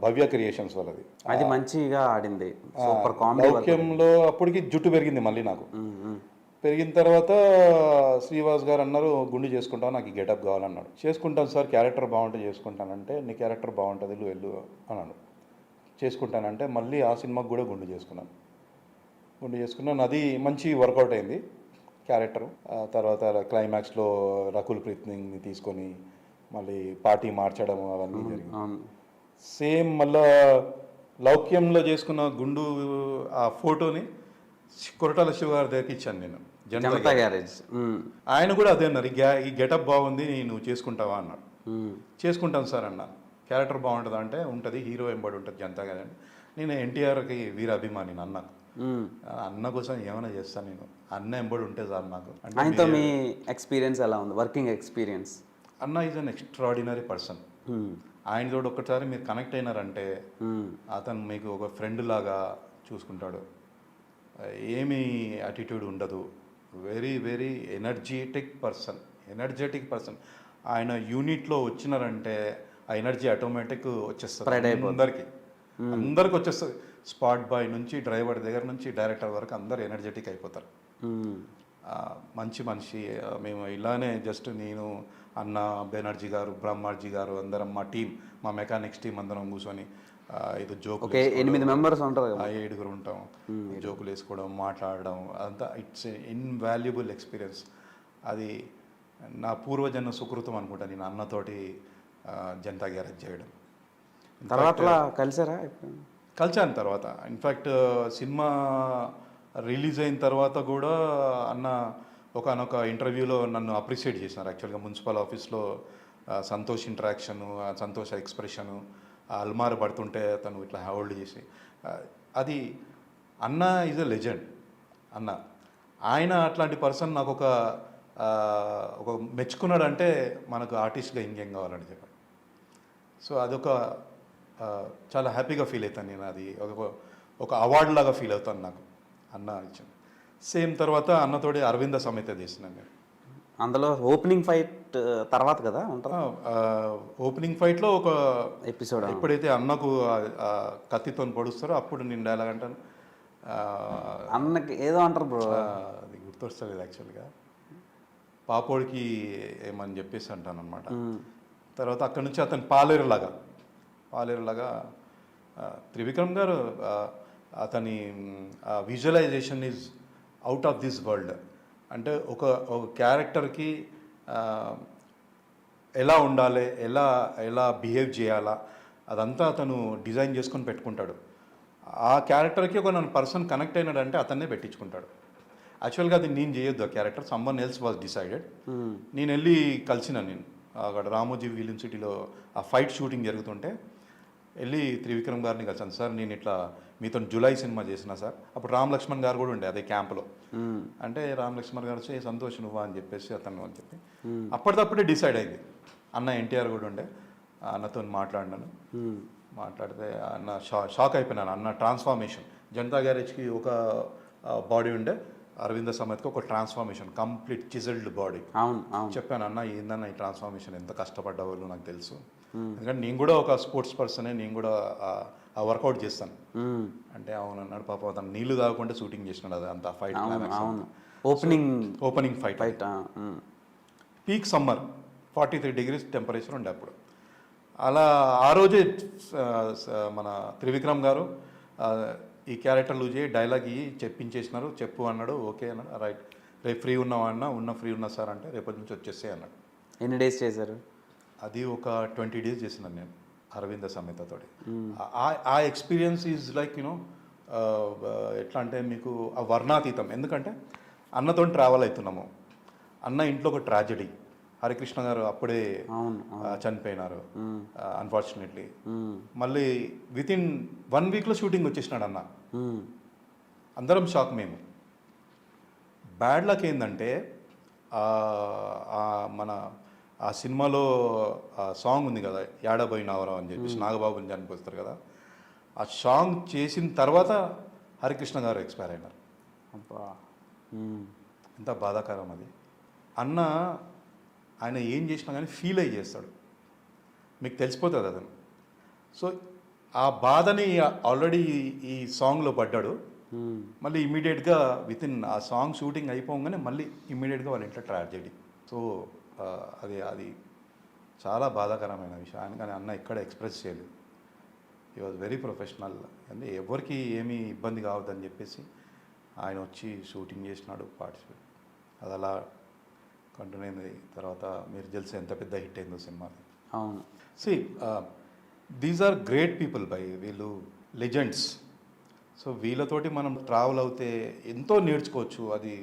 భవ్య క్రియేషన్స్ వాళ్ళది.
అది మంచిగా ఆడింది, సూపర్ కామెడీ.
లౌక్యంలో అప్పటికి జుట్టు పెరిగింది మళ్ళీ నాకు. పెరిగిన తర్వాత శ్రీవాస్ గారు అన్నారు, గుండు చేసుకుంటావు, నాకు ఈ గెటప్ కావాలన్నాడు. చేసుకుంటాను సార్, క్యారెక్టర్ బాగుంటే చేసుకుంటానంటే, నీ క్యారెక్టర్ బాగుంటుంది వెళ్ళు అన్నాడు. చేసుకుంటానంటే మళ్ళీ ఆ సినిమాకి కూడా గుండు చేసుకున్నాను. అది మంచి వర్కౌట్ అయింది క్యారెక్టర్. తర్వాత క్లైమాక్స్లో రకుల్ ప్రీత్ సింగ్ని తీసుకొని మళ్ళీ పార్టీ మార్చడం అవన్నీ జరిగింది. సేమ్ మళ్ళా లౌక్యంలో చేసుకున్న గుండు ఆ ఫోటోని కొరటాల శివ గారి దగ్గరికి ఇచ్చాను నేను, జనతా గ్యారేజ్. ఆయన కూడా అదే అన్నారు, ఈ గెటప్ బాగుంది, నువ్వు చేసుకుంటావా అన్నాడు. చేసుకుంటాను సార్ అన్న. క్యారెక్టర్ బాగుంటుందా అంటే ఉంటుంది, హీరో ఎంబడి ఉంటుంది జనతా గ్యారేజ్. నేను ఎన్టీఆర్కి వీర అభిమాని, అన్న కోసం ఏమైనా చేస్తాను నేను, అన్న ఎంబడి ఉంటే సార్ నాకు.
అంటే మీ ఎక్స్పీరియన్స్ ఎలా ఉంది, వర్కింగ్ ఎక్స్పీరియన్స్?
అన్న ఈజ్ అన్ ఎక్స్ట్రాడినరీ పర్సన్. ఆయన తోడు ఒక్కసారి మీరు కనెక్ట్ అయినారంటే అతను మీకు ఒక ఫ్రెండ్ లాగా చూసుకుంటాడు, ఏమీ యాటిట్యూడ్ ఉండదు, వెరీ వెరీ ఎనర్జెటిక్ పర్సన్. ఆయన యూనిట్లో వచ్చినారంటే ఆ ఎనర్జీ ఆటోమేటిక్ వచ్చేస్తుంది అందరికి వచ్చేస్తుంది. స్పాట్ బాయ్ నుంచి డ్రైవర్ దగ్గర నుంచి డైరెక్టర్ వరకు అందరు ఎనర్జెటిక్ అయిపోతారు. మంచి మనిషి. మేము ఇలానే జస్ట్ నేను, అన్న, బెనర్జీ గారు, బ్రహ్మాజీ గారు, అందరం మా టీం, మా మెకానిక్స్ టీం అందరం కూర్చొని ఇది జోకులు,
8 మెంబర్స్ ఉంటారు,
7 ఉంటాం, జోకులు వేసుకోవడం, మాట్లాడడం, అదంతా ఇట్స్ ఇన్వాల్యుబుల్ ఎక్స్పీరియన్స్. అది నా పూర్వజన్మ సుకృతం అనుకుంటా, నేను అన్నతోటి జనతా గ్యారేజ్ చేయడం.
తర్వాత
కలిసాను తర్వాత. ఇన్ఫ్యాక్ట్ సినిమా రిలీజ్ అయిన తర్వాత కూడా అన్న ఒకనొక ఇంటర్వ్యూలో నన్ను అప్రిషియేట్ చేసినారు. యాక్చువల్గా మున్సిపల్ ఆఫీస్లో సంతోష్ ఇంటరాక్షను, సంతోష్ ఎక్స్ప్రెషను, అల్మార్ పడుతుంటే తను ఇట్లా హోల్డ్ చేసి, అది అన్న ఈజ్ ఎ లెజెండ్. అన్న ఆయన అట్లాంటి పర్సన్ నాకు ఒక మెచ్చుకున్నాడంటే మనకు ఆర్టిస్ట్గా ఇంకేం కావాలని చెప్పాను. సో అదొక చాలా హ్యాపీగా ఫీల్ అవుతాను నేను. అది ఒక అవార్డు లాగా ఫీల్ అవుతాను నాకు అన్న ఇచ్చాను. సేమ్ తర్వాత అన్నతోటి అరవింద సమేత చేసినాను నేను.
అందులో ఓపెనింగ్ ఫైట్ తర్వాత కదా ఉంటారా?
ఓపెనింగ్ ఫైట్లో ఒక
ఎపిసోడ్
ఎప్పుడైతే అన్నకు కత్తితో పొడుస్తారో అప్పుడు నేను డైలాగ్ అంటాను.
అన్నకి ఏదో అంటారు బ్రో,
అది గుర్తొస్తలేదు యాక్చువల్గా. పాపోడికి ఏమని చెప్పేసి అంటాను అనమాట. తర్వాత అక్కడి నుంచి అతను పాలేరులాగా త్రివిక్రమ్ గారు అతని visualisation is out of this world. అంటే ఒక క్యారెక్టర్కి ఎలా ఉండాలి, ఎలా బిహేవ్ చేయాలా అదంతా అతను డిజైన్ చేసుకొని పెట్టుకుంటాడు. ఆ క్యారెక్టర్కి ఒక నన్ను పర్సన్ కనెక్ట్ అయినాడంటే అతన్నే పెట్టించుకుంటాడు. యాక్చువల్గా అది నేను చేయొద్దు, ఆ character someone else was decided. నేను వెళ్ళి నేను అక్కడ రామోజీ ఫిలిం సిటీలో ఆ ఫైట్ షూటింగ్ జరుగుతుంటే వెళ్ళి త్రివిక్రమ్ గారిని కలిసాను. సార్ నేను ఇట్లా మీతో జులై సినిమా చేసిన సార్. అప్పుడు రామ్ లక్ష్మణ్ గారు కూడా ఉండే అదే క్యాంప్లో. అంటే రామ్ లక్ష్మణ్ గారు వచ్చి సంతోష్ నువ్వా అని చెప్పేసి అతను అని చెప్పి అప్పటిదప్పుడే డిసైడ్ అయింది. అన్న ఎన్టీఆర్ కూడా ఉండే, అన్నతో మాట్లాడినాను. మాట్లాడితే అన్న షాక్ అయిపోయినాను. అన్న ట్రాన్స్ఫార్మేషన్, జనతా గ్యారేజ్కి ఒక బాడీ ఉండే, అరవింద సమేత్కి ఒక ట్రాన్స్ఫార్మేషన్, కంప్లీట్ చిజల్డ్ బాడీ.
అవును
చెప్పాను అన్న ఏందన్న ఈ ట్రాన్స్ఫార్మేషన్, ఎంత కష్టపడ్డవాళ్ళు నాకు తెలుసు. ఎందుకంటే నేను కూడా ఒక స్పోర్ట్స్ పర్సనే, నేను కూడా ఆ వర్కౌట్ చేస్తాను అంటే. అవును అన్నాడు. పాపం అతను నీళ్లు తాగకుండా షూటింగ్ చేసినాడు అది అంత fight. Opening fight peak summer 43 degrees temperature ఉండే అప్పుడు. అలా ఆ రోజే మన త్రివిక్రమ్ గారు ఈ క్యారెక్టర్ లూజ్ చేయి, డైలాగ్ ఇవి చెప్పించేసినారు. చెప్పు అన్నాడు. ఓకే అన్నాడు. రైట్, రేపు ఫ్రీ ఉన్నావా అన్న, ఫ్రీ ఉన్నా సార్ అంటే రేపటి నుంచి వచ్చేసే అన్నాడు.
ఎన్ని డేస్ చేశారు?
అది ఒక 20 days చేసినాను నేను అరవింద సమేతతోటి. ఆ ఎక్స్పీరియన్స్ ఈజ్ లైక్ యూనో ఎట్లా అంటే మీకు ఆ వర్ణాతీతం. ఎందుకంటే అన్నతో ట్రావెల్ అవుతున్నాము. అన్న ఇంట్లో ఒక ట్రాజెడీ, హరికృష్ణ గారు అప్పుడే చనిపోయినారు అన్ఫార్చునేట్లీ. మళ్ళీ వితిన్ 1 weekలో షూటింగ్ వచ్చేసినాడు అన్న. అందరం షాక్ మేము. బ్యాడ్ లక్ ఏంటంటే మన ఆ సినిమాలో సాంగ్ ఉంది కదా, యాడబోయినావరం అని చెప్పేసి నాగబాబుని చనిపోస్తారు కదా, ఆ సాంగ్ చేసిన తర్వాత హరికృష్ణ గారు ఎక్స్పైర్ అయినారు. ఎంత బాధాకరం అది. అన్న ఆయన ఏం చేసినా కానీ ఫీల్ అయ్యి చేస్తాడు, మీకు తెలిసిపోతుంది అతను. సో ఆ బాధని ఆల్రెడీ ఈ సాంగ్లో పడ్డాడు. మళ్ళీ ఇమీడియట్గా వితిన్ ఆ సాంగ్ షూటింగ్ అయిపోగానే మళ్ళీ ఇమీడియట్గా వాళ్ళ ఇంట్లో ట్రాజెడీ. సో అది చాలా బాధాకరమైన విషయం. కానీ అన్న ఎక్కడ ఎక్స్ప్రెస్ చేయలేదు. ఈ వాజ్ వెరీ ప్రొఫెషనల్. అంటే ఎవరికి ఏమీ ఇబ్బంది కావద్దని చెప్పేసి ఆయన వచ్చి షూటింగ్ చేసినాడు, పార్టిసిపేట్. అది అలా కంటిన్యూ అయింది. తర్వాత మీరు తెలిసి ఎంత పెద్ద హిట్ అయిందో సినిమా.
అవును.
See these are great people by, వీళ్ళు లెజెండ్స్. సో వీళ్ళతోటి మనం ట్రావెల్ అవుతే ఎంతో నేర్చుకోవచ్చు. అది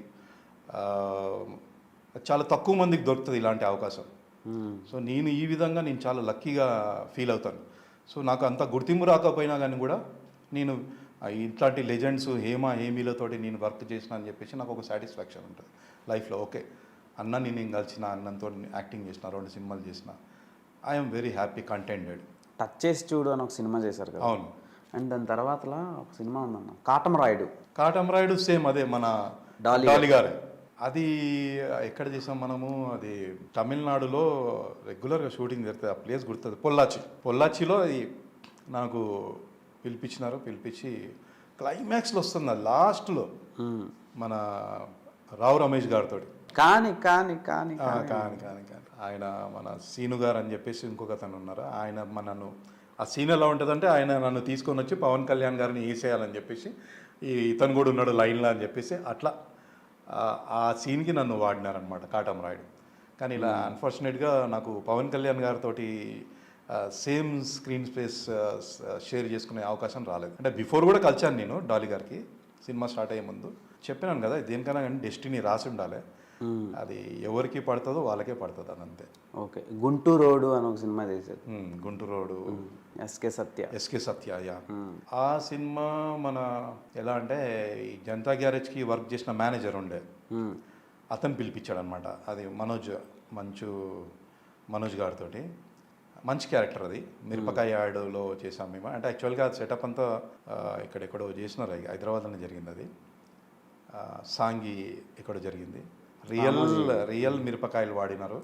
చాలా తక్కువ మందికి దొరుకుతుంది ఇలాంటి అవకాశం. సో నేను ఈ విధంగా నేను చాలా లక్కీగా ఫీల్ అవుతాను. సో నాకు అంత గుర్తింపు రాకపోయినా కానీ కూడా నేను ఇట్లాంటి లెజెండ్స్ హేమీలతోటి నేను వర్క్ చేసిన అని చెప్పేసి నాకు ఒక సాటిస్ఫాక్షన్ ఉంటుంది లైఫ్లో. ఓకే, అన్నని నేను కలిసిన, అన్నంతో యాక్టింగ్ చేసిన, 2 సినిమాలు చేసిన, ఐఎమ్ వెరీ హ్యాపీ, కంటెంటెడ్.
టచ్ చేసి చూడు అని ఒక సినిమా చేశారు కదా.
అవును.
అండ్ దాని తర్వాతలా ఒక సినిమా ఉందన్న, కాటమరాయుడు.
సేమ్ అదే మన డాలి గారు. అది ఎక్కడ చేసాం మనము, అది తమిళనాడులో రెగ్యులర్గా షూటింగ్ జరుగుతుంది. ఆ ప్లేస్ గుర్తుంది, పొల్లాచిలో. అది నాకు పిలిపించి క్లైమాక్స్లో వస్తుంది అది లాస్ట్లో మన రావు రమేష్ గారితో.
కానీ
ఆయన మన సీను గారు అని చెప్పేసి ఇంకొక అతను ఉన్నారు. ఆయన నన్ను ఆ సీన్ ఎలా ఉంటుందంటే ఆయన నన్ను తీసుకొని వచ్చి పవన్ కళ్యాణ్ గారిని వేసేయాలని చెప్పేసి, ఇతను కూడా ఉన్నాడు లైన్లో అని చెప్పేసి అట్లా ఆ సీన్కి నన్ను వాడినారనమాట కాటమరాయుడు. కానీ ఇలా అన్ఫార్చునేట్గా నాకు పవన్ కళ్యాణ్ గారితో సేమ్ స్క్రీన్ స్పేస్ షేర్ చేసుకునే అవకాశం రాలేదు. అంటే బిఫోర్ కూడా కలిసాను నేను డాలి గారికి సినిమా స్టార్ట్ అయ్యే ముందు. చెప్పినాను కదా, దేనికైనా కానీ డెస్టినీ రాసి ఉండాలి, అది ఎవరికి పడుతుందో వాళ్ళకే పడుతుంది, అదంతే.
ఓకే. గుంటూరు రోడ్డు అని ఒక సినిమా చేశారు.
గుంటూరు రోడ్డు
ఎస్కే సత్య.
ఎస్కే సత్య, యా. ఆ సినిమా మన ఎలా అంటే ఈ జనతా గ్యారేజ్కి వర్క్ చేసిన మేనేజర్ ఉండే, అతను పిలిపించాడు అనమాట. అది మనోజ్ గారితో. మంచి క్యారెక్టర్ అది. మిరపకాయ యాడ్లో చేసాం మేము. అంటే యాక్చువల్గా సెటప్ అంతా ఇక్కడెక్కడో చేసినారు, హైదరాబాద్లోనే జరిగింది అది. సాంగి ఎక్కడో జరిగింది. రియల్ మిరపకాయలు వాడినారు.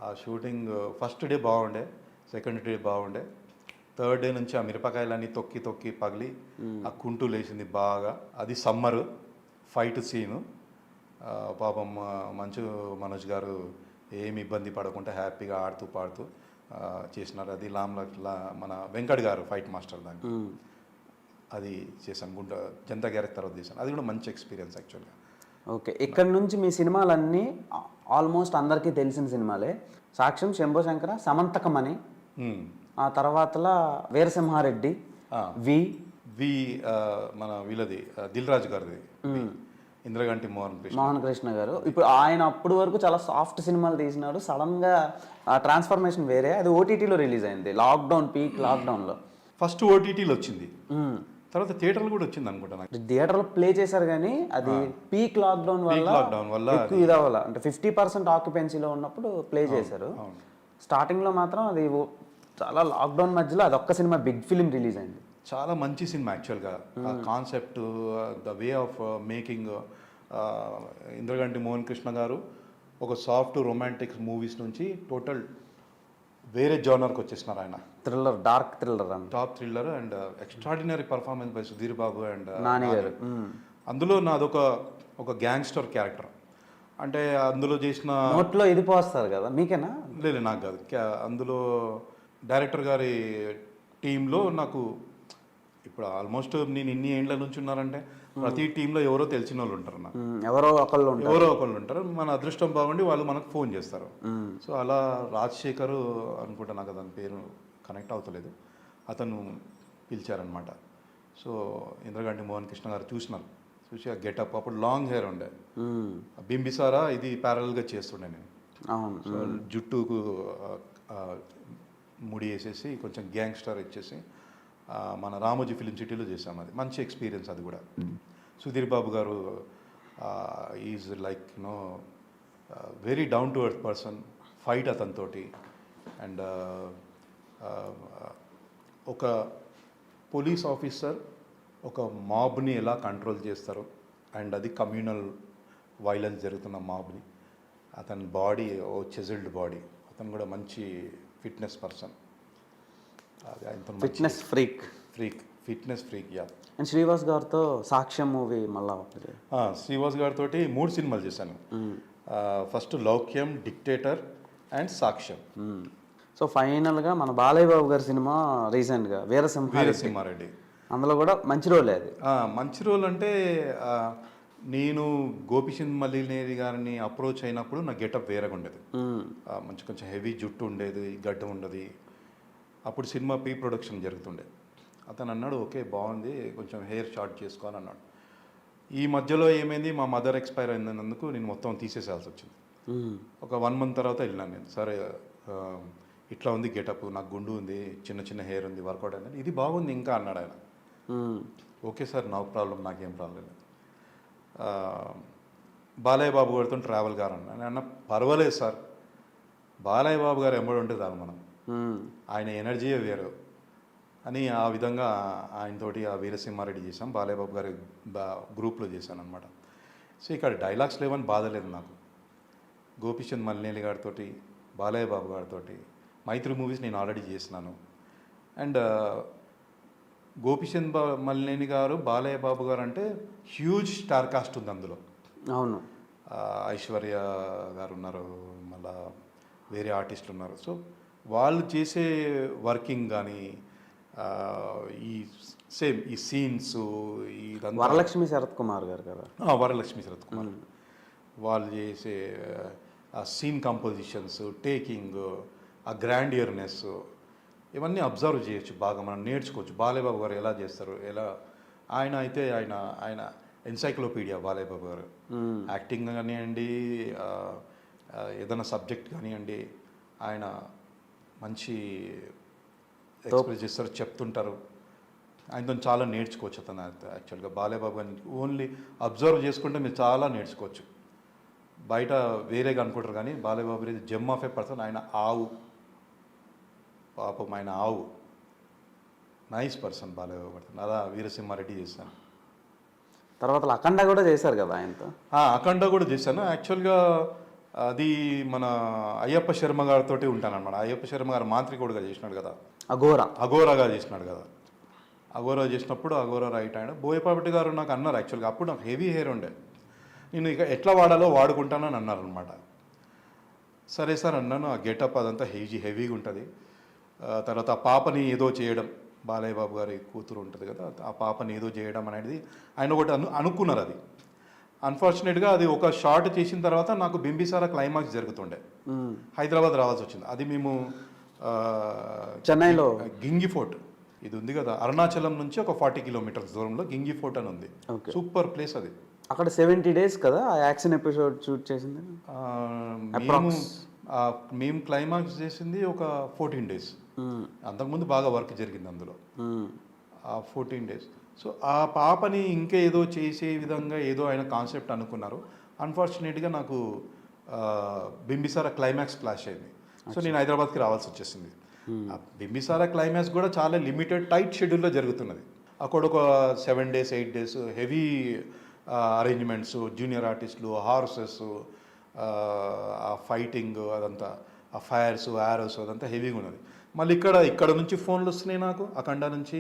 ఆ షూటింగ్ ఫస్ట్ డే బాగుండే, సెకండ్ డే బాగుండే, థర్డ్ డే నుంచి ఆ మిరపకాయలన్నీ తొక్కి తొక్కి పగిలి ఆ కుంటు లేచింది బాగా. అది సమ్మరు ఫైట్ సీను. పాపం మంచు మనోజ్ గారు ఏమి ఇబ్బంది పడకుండా హ్యాపీగా ఆడుతూ పాడుతూ చేసినారు. అది మన వెంకట్ గారు ఫైట్ మాస్టర్ దాన్ని. అది చేశాను జనతా గ్యారేజ్ తర్వాత చేశాను. అది కూడా మంచి ఎక్స్పీరియన్స్ యాక్చువల్గా.
ఓకే, ఇక్కడ నుంచి మీ సినిమాలన్నీ ఆల్మోస్ట్ అందరికీ తెలిసిన సినిమాలే. సాక్ష్యం, శంభో శంకర, సమంతకమణి, ఆ తర్వాతలా వీరసింహారెడ్డి, వి
మన వీళ్ళది దిల్ రాజు గారిది, ఇంద్రగంటి
మోహన్ కృష్ణ గారు. ఇప్పుడు ఆయన అప్పటి వరకు చాలా సాఫ్ట్ సినిమాలు తీసినాడు. సడన్ గా ఆ ట్రాన్స్ఫర్మేషన్ వేరే. అది ఓటీటీలో రిలీజ్ అయింది పీక్ లాక్డౌన్లో.
ఫస్ట్ ఓటీటీలో వచ్చింది, తర్వాత థియేటర్లు కూడా వచ్చింది అనుకుంటా. నాకు
థియేటర్లో ప్లే చేశారు కానీ అది పీక్ లాక్డౌన్ వల్ల ఎక్కువ ఇది అవ్వాల. అంటే 50% ఆక్యుపెన్సీలో ఉన్నప్పుడు ప్లే చేశారు. స్టార్టింగ్లో మాత్రం అది చాలా లాక్డౌన్ మధ్యలో అది ఒక్క సినిమా బిగ్ ఫిలిం రిలీజ్ అయింది.
చాలా మంచి సినిమా యాక్చువల్గా. Concept, the way of making. Indraganti Mohan Krishna గారు ఒక సాఫ్ట్ రొమాంటిక్ మూవీస్ నుంచి టోటల్ వేరే జోనర్కి వచ్చేసినారు ఆయన.
Thriller, dark thriller,
top thriller and extraordinary performance by Sudheer Babu and
Nani గారు.
అందులో ఒక గ్యాంగ్స్టర్ క్యారెక్టర్. అంటే అందులో చేసిన
నోట్లో ఇది పోస్తారు కదా, మీకేనా?
లేదు, నాకు కాదు. అందులో డైరెక్టర్ గారి టీంలో నాకు ఇప్పుడు ఆల్మోస్ట్ నేను ఇన్ని ఏండ్ల నుంచి ఉన్నారంటే ప్రతి టీంలో ఎవరో తెలిసిన వాళ్ళు ఉంటారు. నాకు
ఎవరో ఒకళ్ళు
ఉంటారు. మన అదృష్టం బాగుండి వాళ్ళు మనకు ఫోన్ చేస్తారు. సో అలా రాజశేఖర్ అనుకుంటా, నాకు దాని పేరు కనెక్ట్ అవుతలేదు, అతను పిలిచారనమాట. సో ఇంద్రగంటి మోహన్ కృష్ణ గారు చూసి ఆ గెటప్, అప్పుడు లాంగ్ హెయిర్ ఉండే, బింబిసారా ఇది ప్యారల్గా చేస్తుండే నేను. సో జుట్టుకు ముడి వేసేసి కొంచెం గ్యాంగ్స్టర్ ఇచ్చేసి మన రామోజీ ఫిలిం సిటీలో చేసాం. అది మంచి ఎక్స్పీరియన్స్. అది కూడా Sudheer Babu garu is like very down to earth person. Fight అతనితోటి. అండ్ ఒక పోలీస్ ఆఫీసర్ ఒక మాబ్ని ఎలా కంట్రోల్ చేస్తారు, అండ్ అది కమ్యూనల్ వైలెన్స్ జరుగుతున్న మాబ్ని. అతని బాడీ చెజిల్డ్ బాడీ. అతను కూడా మంచి fitness person.
Fitness freak.
Yeah.
And Srivas గారితో సాక్ష్యం మూవీ మళ్ళా.
శ్రీవాస్ గారితో 3 సినిమాలు చేశాను. ఫస్ట్ లౌక్యం, డిక్టేటర్ అండ్ సాక్ష్యం.
సో ఫైనల్గా మన బాలయ్య బాబు గారి సినిమా రీసెంట్గా
వీరసింహారెడ్డి.
అందులో కూడా మంచి రోలే అది.
మంచి రోల్ అంటే నేను గోపిచంద్ మల్లినేని గారిని అప్రోచ్ అయినప్పుడు నా గెటప్ వేరేగా ఉండేది. కొంచెం హెవీ జుట్టు ఉండేది, గడ్డ ఉండేది. అప్పుడు సినిమా ప్రీ ప్రొడక్షన్ జరుగుతుండే. అతను అన్నాడు, ఓకే బాగుంది, కొంచెం హెయిర్ షార్ట్ చేసుకోని అన్నాడు. ఈ మధ్యలో ఏమైంది, మా మదర్ ఎక్స్పైర్ అయినందుకు నేను మొత్తం తీసేసాల్సి వచ్చింది. ఒక 1 month తర్వాత వెళ్ళాను నేను. సరే ఇట్లా ఉంది గెటప్, నాకు గుండు ఉంది, చిన్న చిన్న హెయిర్ ఉంది, వర్కౌట్ అయింది, ఇది బాగుంది ఇంకా అన్నాడు ఆయన. ఓకే సార్, నో ప్రాబ్లం, నాకేం ప్రాబ్లం లేదు. బాలయ్య బాబు గారితో ట్రావెల్ గారు అన్న పర్వాలేదు సార్, బాలయ్య బాబు గారు ఎంబడి ఉంటే చాలు మనం, ఆయన ఎనర్జీయే వేరు అని ఆ విధంగా ఆయనతోటి ఆ వీరసింహారెడ్డి చేశాం. బాలయ్య బాబు గారి గ్రూప్లో చేశాను అనమాట. సో ఇక్కడ డైలాగ్స్ లేవని బాధలేదు నాకు. గోపిచంద్ మల్లినేని గారితో, బాలయ్య బాబు గారితో మైత్రి మూవీస్ నేను ఆల్రెడీ చేసినాను. అండ్ గోపిచంద్ మల్లినేని గారు, బాలయ్య బాబు గారు అంటే హ్యూజ్ స్టార్ కాస్ట్ ఉంది అందులో.
అవును,
ఐశ్వర్య గారు ఉన్నారు, మళ్ళా వేరే ఆర్టిస్టులు ఉన్నారు. సో వాళ్ళు చేసే వర్కింగ్ కానీ ఈ సేమ్ ఈ సీన్స్, ఇదంతా
వరలక్ష్మి శరత్ కుమార్ గారు కదా.
వరలక్ష్మి శరత్ కుమార్ వాళ్ళు చేసే ఆ సీన్ కంపోజిషన్స్, టేకింగ్, ఆ గ్రాండియర్నెస్, ఇవన్నీ అబ్జర్వ్ చేయొచ్చు, బాగా మనం నేర్చుకోవచ్చు. బాలయ్య బాబు గారు ఎలా చేస్తారు, ఎలా ఆయన అయితే ఆయన ఎన్సైక్లోపీడియా బాలయ్య బాబు గారు. యాక్టింగ్ కానివ్వండి, ఏదైనా సబ్జెక్ట్ కానివ్వండి, ఆయన మంచి ఎక్స్ప్రెస్ చేస్తారు, చెప్తుంటారు. ఆయనతో చాలా నేర్చుకోవచ్చు. అతను యాక్చువల్గా బాలయ్యబాబు గారిని ఓన్లీ అబ్జర్వ్ చేసుకుంటే మీరు చాలా నేర్చుకోవచ్చు. బయట వేరేగా అనుకుంటారు కానీ బాలయ్యబాబు ఇది జెమ్ ఆఫ్ ఏ పర్సన్. ఆయన ఆవు, పాపం ఆయన ఆవు, నైస్ పర్సన్ బాలయ్యబాబు పర్సన్. అలా వీరసింహారెడ్డి చేశాను.
తర్వాత అఖండ కూడా చేశారు కదా ఆయనతో.
అఖండ కూడా చేశాను. యాక్చువల్గా అది మన అయ్యప్ప శర్మ గారితో ఉంటానన్నమాట. అయ్యప్ప శర్మ గారు మాంత్రికుడుగా చేసినాడు కదా, అఘోరాగా చేసినాడు కదా. అఘోరా చేసినప్పుడు అఘోరా రైట్ హ్యాండ్. బోయపాటి గారు నాకు అన్నారు యాక్చువల్గా, అప్పుడు నాకు హెవీ హెయిర్ ఉండే, నేను ఇక ఎట్లా వాడాలో వాడుకుంటానని అన్నారు అనమాట. సరే సార్ అన్నాను. ఆ గెటప్ అదంతా హెవీగా ఉంటుంది. తర్వాత ఆ పాపని ఏదో చేయడం, బాలయ్య బాబు గారి కూతురు ఉంటుంది కదా, ఆ పాపని ఏదో చేయడం అనేది ఆయన ఒకటి అనుకున్నారు. అది అన్ఫార్చునేట్గా అది ఒక షార్ట్ చేసిన తర్వాత నాకు బింబిసారా క్లైమాక్స్ జరుగుతుండే, హైదరాబాద్ రావాల్సి వచ్చింది. అది మేము
చెన్నైలో
గింగి ఫోర్ట్ ఇది ఉంది కదా, అరుణాచలం నుంచి ఒక 40 కిలోమీటర్స్ దూరంలో గింగి ఫోర్ట్ అని ఉంది. సూపర్ ప్లేస్ అది.
అక్కడ 70 days కదా ఆ యాక్షన్ ఎపిసోడ్ షూట్ చేసింది.
మేము క్లైమాక్స్ చేసింది ఒక 14 days. అంతకుముందు బాగా వర్క్ జరిగింది అందులో, ఆ 14 days. సో ఆ పాపని ఇంకేదో చేసే విధంగా ఏదో ఆయన కాన్సెప్ట్ అనుకున్నారు. అన్ఫార్చునేట్గా నాకు బింబిసారా క్లైమాక్స్ క్లాష్ అయింది. సో నేను హైదరాబాద్కి రావాల్సి వచ్చేసింది. బింబిసారా క్లైమాక్స్ కూడా చాలా లిమిటెడ్ టైట్ షెడ్యూల్లో జరుగుతున్నది. అక్కడ ఒక 7 days 8 days heavy arrangements, junior ఆర్టిస్టులు, హార్సెస్, ఆ ఫైటింగ్ అదంతా, ఆ ఫైర్స్ యారోస్ అదంతా హెవీగా ఉన్నది. మళ్ళీ ఇక్కడ నుంచి ఫోన్లు వస్తున్నాయి నాకు అఖండ నుంచి,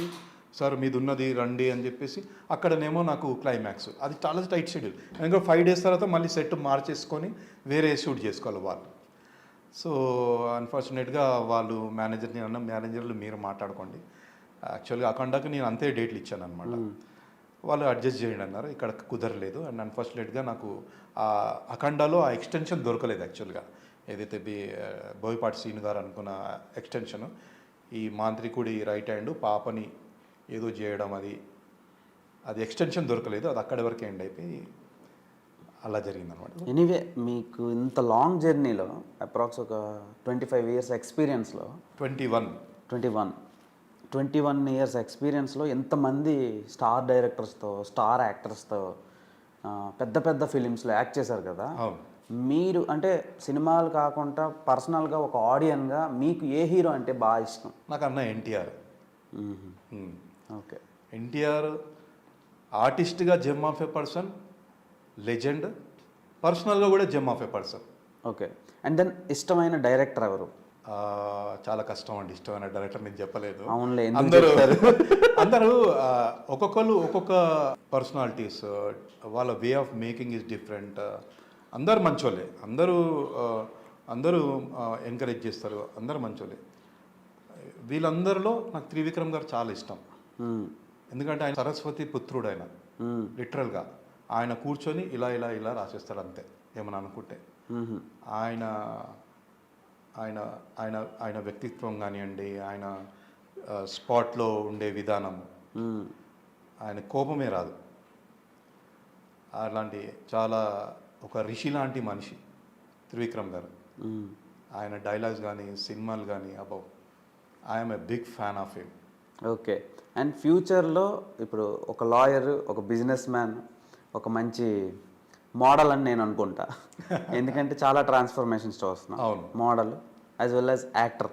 సార్ మీది ఉన్నది రండి అని చెప్పేసి. అక్కడనేమో నాకు క్లైమాక్స్, అది చాలా టైట్ షెడ్యూల్. ఇంకా 5 days తర్వాత మళ్ళీ సెట్ మార్చేసుకొని వేరే షూట్ చేసుకోవాలి వాళ్ళు. సో అన్ఫార్చునేట్గా వాళ్ళు మేనేజర్లు మీరు మాట్లాడుకోండి. యాక్చువల్గా అఖండకు నేను అంతే డేట్లు ఇచ్చాను అనమాట. వాళ్ళు అడ్జస్ట్ చేయండి అన్నారు, ఇక్కడ కుదరలేదు. అండ్ అన్ఫార్చునేట్గా నాకు ఆ అఖండాలో ఆ ఎక్స్టెన్షన్ దొరకలేదు యాక్చువల్గా. ఏదైతే బోయపాటి సీన్ గారు అనుకున్న ఎక్స్టెన్షన్, ఈ మాంత్రికుడి రైట్ హ్యాండ్ పాపని ఏదో చేయడం, అది ఎక్స్టెన్షన్ దొరకలేదు. అది అక్కడి వరకు ఎండ్ అయిపోయి అలా జరిగింది అనమాట.
ఎనీవే మీకు ఇంత లాంగ్ జర్నీలో అప్రాక్స్ ఒక 25 years ఎక్స్పీరియన్స్లో 21 years ఎక్స్పీరియన్స్లో ఎంతమంది స్టార్ డైరెక్టర్స్తో, స్టార్ యాక్టర్స్తో పెద్ద పెద్ద ఫిలిమ్స్లో యాక్ట్ చేశారు కదా. మీరు అంటే సినిమాలు కాకుండా పర్సనల్గా ఒక ఆడియన్గా మీకు ఏ హీరో అంటే బాగా ఇష్టం?
నాకు అన్న ఎన్టీఆర్.
ఓకే,
ఎన్టీఆర్ ఆర్టిస్ట్గా gem of a person, legend. పర్సనల్గా కూడా gem of a person.
Okay, and then ఇష్టమైన డైరెక్టర్ ఎవరు?
చాలా కష్టం అండి ఇష్టమైన డైరెక్టర్ నేను చెప్పలేదు.
అవునులే,
అందరూ ఒక్కొక్కరు ఒక్కొక్క పర్సనాలిటీస్, వాళ్ళ way of making is different. అందరు మంచోళ్ళే, అందరూ ఎంకరేజ్ చేస్తారు, అందరు మంచోళ్ళే. వీళ్ళందరిలో నాకు త్రివిక్రమ్ గారు చాలా ఇష్టం. ఎందుకంటే ఆయన సరస్వతి పుత్రుడు. ఆయన లిటరల్గా ఆయన కూర్చొని ఇలా ఇలా ఇలా రాసేస్తాడు అంతే, ఏమని అనుకుంటే. ఆయన ఆయన ఆయన ఆయన వ్యక్తిత్వం కానివ్వండి, ఆయన స్పాట్లో ఉండే విధానం, ఆయన కోపమే రాదు. అలాంటి చాలా ఒక రిషి లాంటి మనిషి త్రివిక్రమ్ గారు. ఆయన డైలాగ్స్ కానీ సినిమాలు కానీ above I'm a big fan of him.
Okay, and ఫ్యూచర్లో ఇప్పుడు ఒక లాయర్, ఒక బిజినెస్ మ్యాన్, ఒక మంచి మోడల్ అని నేను అనుకుంటా. ఎందుకంటే చాలా ట్రాన్స్ఫర్మేషన్స్ వస్తున్నాయి.
అవును,
model as well as actor.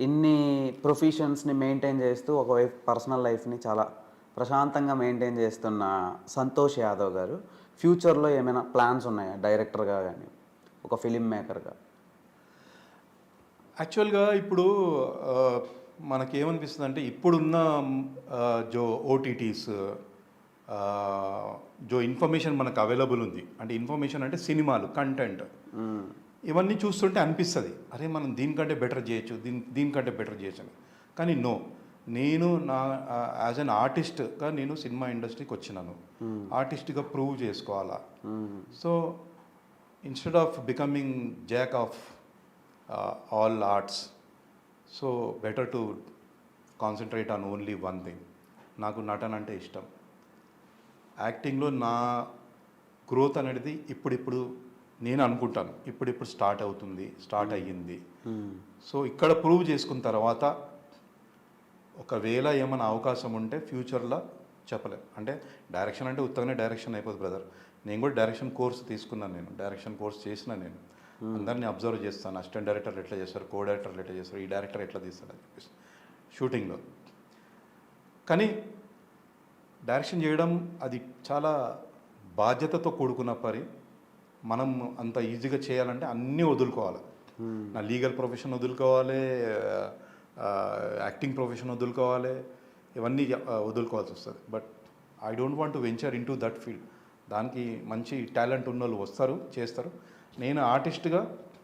ఇన్ని ప్రొఫెషన్స్ని మెయింటైన్ చేస్తూ ఒకవైపు పర్సనల్ లైఫ్ని చాలా ప్రశాంతంగా మెయింటైన్ చేస్తున్న సంతోష్ యాదవ్ గారు ఫ్యూచర్లో ఏమైనా ప్లాన్స్ ఉన్నాయా డైరెక్టర్గా కానీ, ఒక ఫిలిం మేకర్గా?
యాక్చువల్గా ఇప్పుడు మనకేమనిపిస్తుంది అంటే ఇప్పుడున్న జో ఓటీటీస్ జో ఇన్ఫర్మేషన్ మనకు అవైలబుల్ ఉంది, అంటే ఇన్ఫర్మేషన్ అంటే సినిమాలు, కంటెంట్, ఇవన్నీ చూస్తుంటే అనిపిస్తుంది అరే మనం దీనికంటే బెటర్ చేయొచ్చు, దీనికంటే బెటర్ చేయొచ్చు అని. కానీ నేను నా యాజ్ అన్ ఆర్టిస్ట్గా నేను సినిమా ఇండస్ట్రీకి వచ్చినాను, ఆర్టిస్ట్గా ప్రూవ్ చేసుకోవాలా. So instead of becoming Jack of all arts, so better to concentrate on only one thing. నాకు నటన అంటే ఇష్టం. యాక్టింగ్లో నా గ్రోత్ అనేది ఇప్పుడు నేను అనుకుంటాను ఇప్పుడిప్పుడు స్టార్ట్ అయ్యింది. సో ఇక్కడ ప్రూవ్ చేసుకున్న తర్వాత ఒకవేళ ఏమైనా అవకాశం ఉంటే ఫ్యూచర్లో చెప్పలేం. అంటే డైరెక్షన్ అంటే ఉత్తగానే డైరెక్షన్ అయిపోదు బ్రదర్. నేను కూడా డైరెక్షన్ కోర్స్ తీసుకున్నాను, నేను డైరెక్షన్ కోర్స్ చేసిన, నేను అందరినీ అబ్జర్వ్ చేస్తాను. అసిస్టెంట్ డైరెక్టర్లు ఎట్లా చేస్తారు, కో డైరెక్టర్లు ఎట్లా చేస్తారు, ఈ డైరెక్టర్ ఎట్లా తీస్తాడు అని చెప్పేసి షూటింగ్లో. కానీ డైరెక్షన్ చేయడం అది చాలా బాధ్యతతో కూడుకున్న పని. మనం అంత ఈజీగా చేయాలంటే అన్నీ వదులుకోవాలి. నా లీగల్ ప్రొఫెషన్ వదులుకోవాలి, యాక్టింగ్ ప్రొఫెషన్ వదులుకోవాలి, ఇవన్నీ వదులుకోవాల్సి వస్తుంది. But I don't want to venture in to that field. దానికి మంచి టాలెంట్ ఉన్న వాళ్ళు వస్తారు, చేస్తారు. నేను ఆర్టిస్ట్గా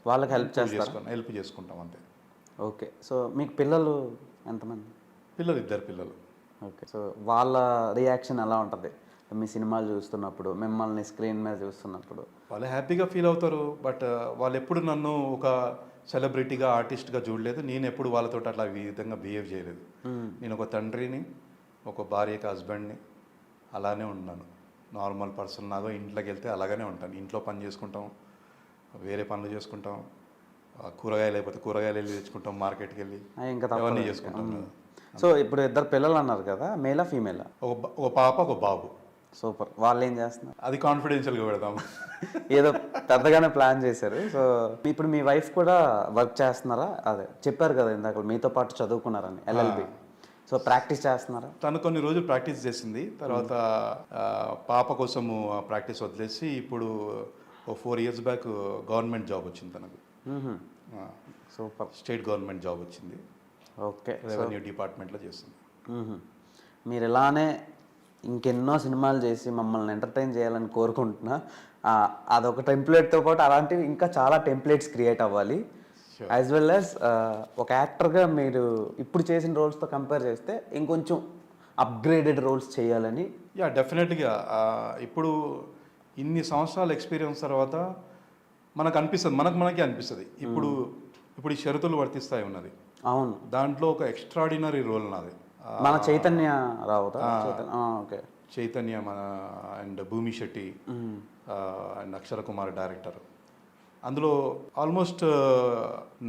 వాళ్ళకి
హెల్ప్ చేసుకుంటాం అంతే.
ఓకే. సో మీకు పిల్లలు ఎంతమంది?
పిల్లలు, 2 పిల్లలు.
ఓకే. సో వాళ్ళ రియాక్షన్ ఎలా ఉంటుంది మీ సినిమాలు చూస్తున్నప్పుడు, మిమ్మల్ని స్క్రీన్ మీద చూస్తున్నప్పుడు?
వాళ్ళు హ్యాపీగా ఫీల్ అవుతారు. బట్ వాళ్ళు ఎప్పుడు నన్ను ఒక సెలబ్రిటీగా, ఆర్టిస్ట్గా చూడలేదు. నేను ఎప్పుడు వాళ్ళతో అట్లా ఈ విధంగా బిహేవ్ చేయలేదు. నేను ఒక తండ్రిని, ఒక భార్యకి హస్బెండ్ని, అలానే ఉన్నాను. నార్మల్ పర్సన్ లాగా ఇంట్లోకి వెళ్తే అలాగనే ఉంటాను. ఇంట్లో పని చేసుకుంటాం, వేరే పనులు చేసుకుంటాం, కూరగాయలు అయిపోతే కూరగాయలు వెళ్ళి తెచ్చుకుంటాం, మార్కెట్కి వెళ్ళి
ఇంకా
అవన్నీ చేసుకుంటాం.
సో ఇప్పుడు 2 పిల్లలు అన్నారు కదా, మేలా ఫీమేలా?
ఒక పాప, ఒక బాబు.
సూపర్. వాళ్ళు ఏం చేస్తున్నారు?
అది కాన్ఫిడెన్షియల్గా పెడతాం.
ఏదో పెద్దగానే ప్లాన్ చేశారు. సో ఇప్పుడు మీ వైఫ్ కూడా వర్క్ చేస్తున్నారా? అదే చెప్పారు కదా ఇందాక మీతో పాటు చదువుకున్నారని, LLB. సో ప్రాక్టీస్ చేస్తున్నారా?
తను కొన్ని రోజులు ప్రాక్టీస్ చేసింది. తర్వాత పాప కోసము ప్రాక్టీస్ వదిలేసి ఇప్పుడు 4 years బ్యాక్ గవర్నమెంట్ జాబ్ వచ్చింది తనకు.
సూపర్.
స్టేట్ గవర్నమెంట్ జాబ్ వచ్చింది.
ఓకే.
రెవెన్యూ డిపార్ట్మెంట్లో చేస్తుంది.
మీరు ఇలానే ఇంకెన్నో సినిమాలు చేసి మమ్మల్ని ఎంటర్టైన్ చేయాలని కోరుకుంటున్నా. అదొక టెంప్లెట్తో పాటు అలాంటివి ఇంకా చాలా టెంప్లెట్స్ క్రియేట్ అవ్వాలి. యాజ్ వెల్ యాజ్ ఒక యాక్టర్గా మీరు ఇప్పుడు చేసిన రోల్స్తో కంపేర్ చేస్తే ఇంకొంచెం అప్గ్రేడెడ్ రోల్స్ చేయాలని.
యా, డెఫినెట్గా. ఇప్పుడు ఇన్ని సంవత్సరాల ఎక్స్పీరియన్స్ తర్వాత మనకు అనిపిస్తుంది, మనకే అనిపిస్తుంది ఇప్పుడు ఈ షరతులు వర్తిస్తాయి ఉన్నది.
అవును.
దాంట్లో ఒక ఎక్స్ట్రాడినరీ రోల్ నాది.
మన చైతన్య రావుతా. ఓకే.
చైతన్య అండ్ భూమి Shetty and Akshara Kumar director. అందులో ఆల్మోస్ట్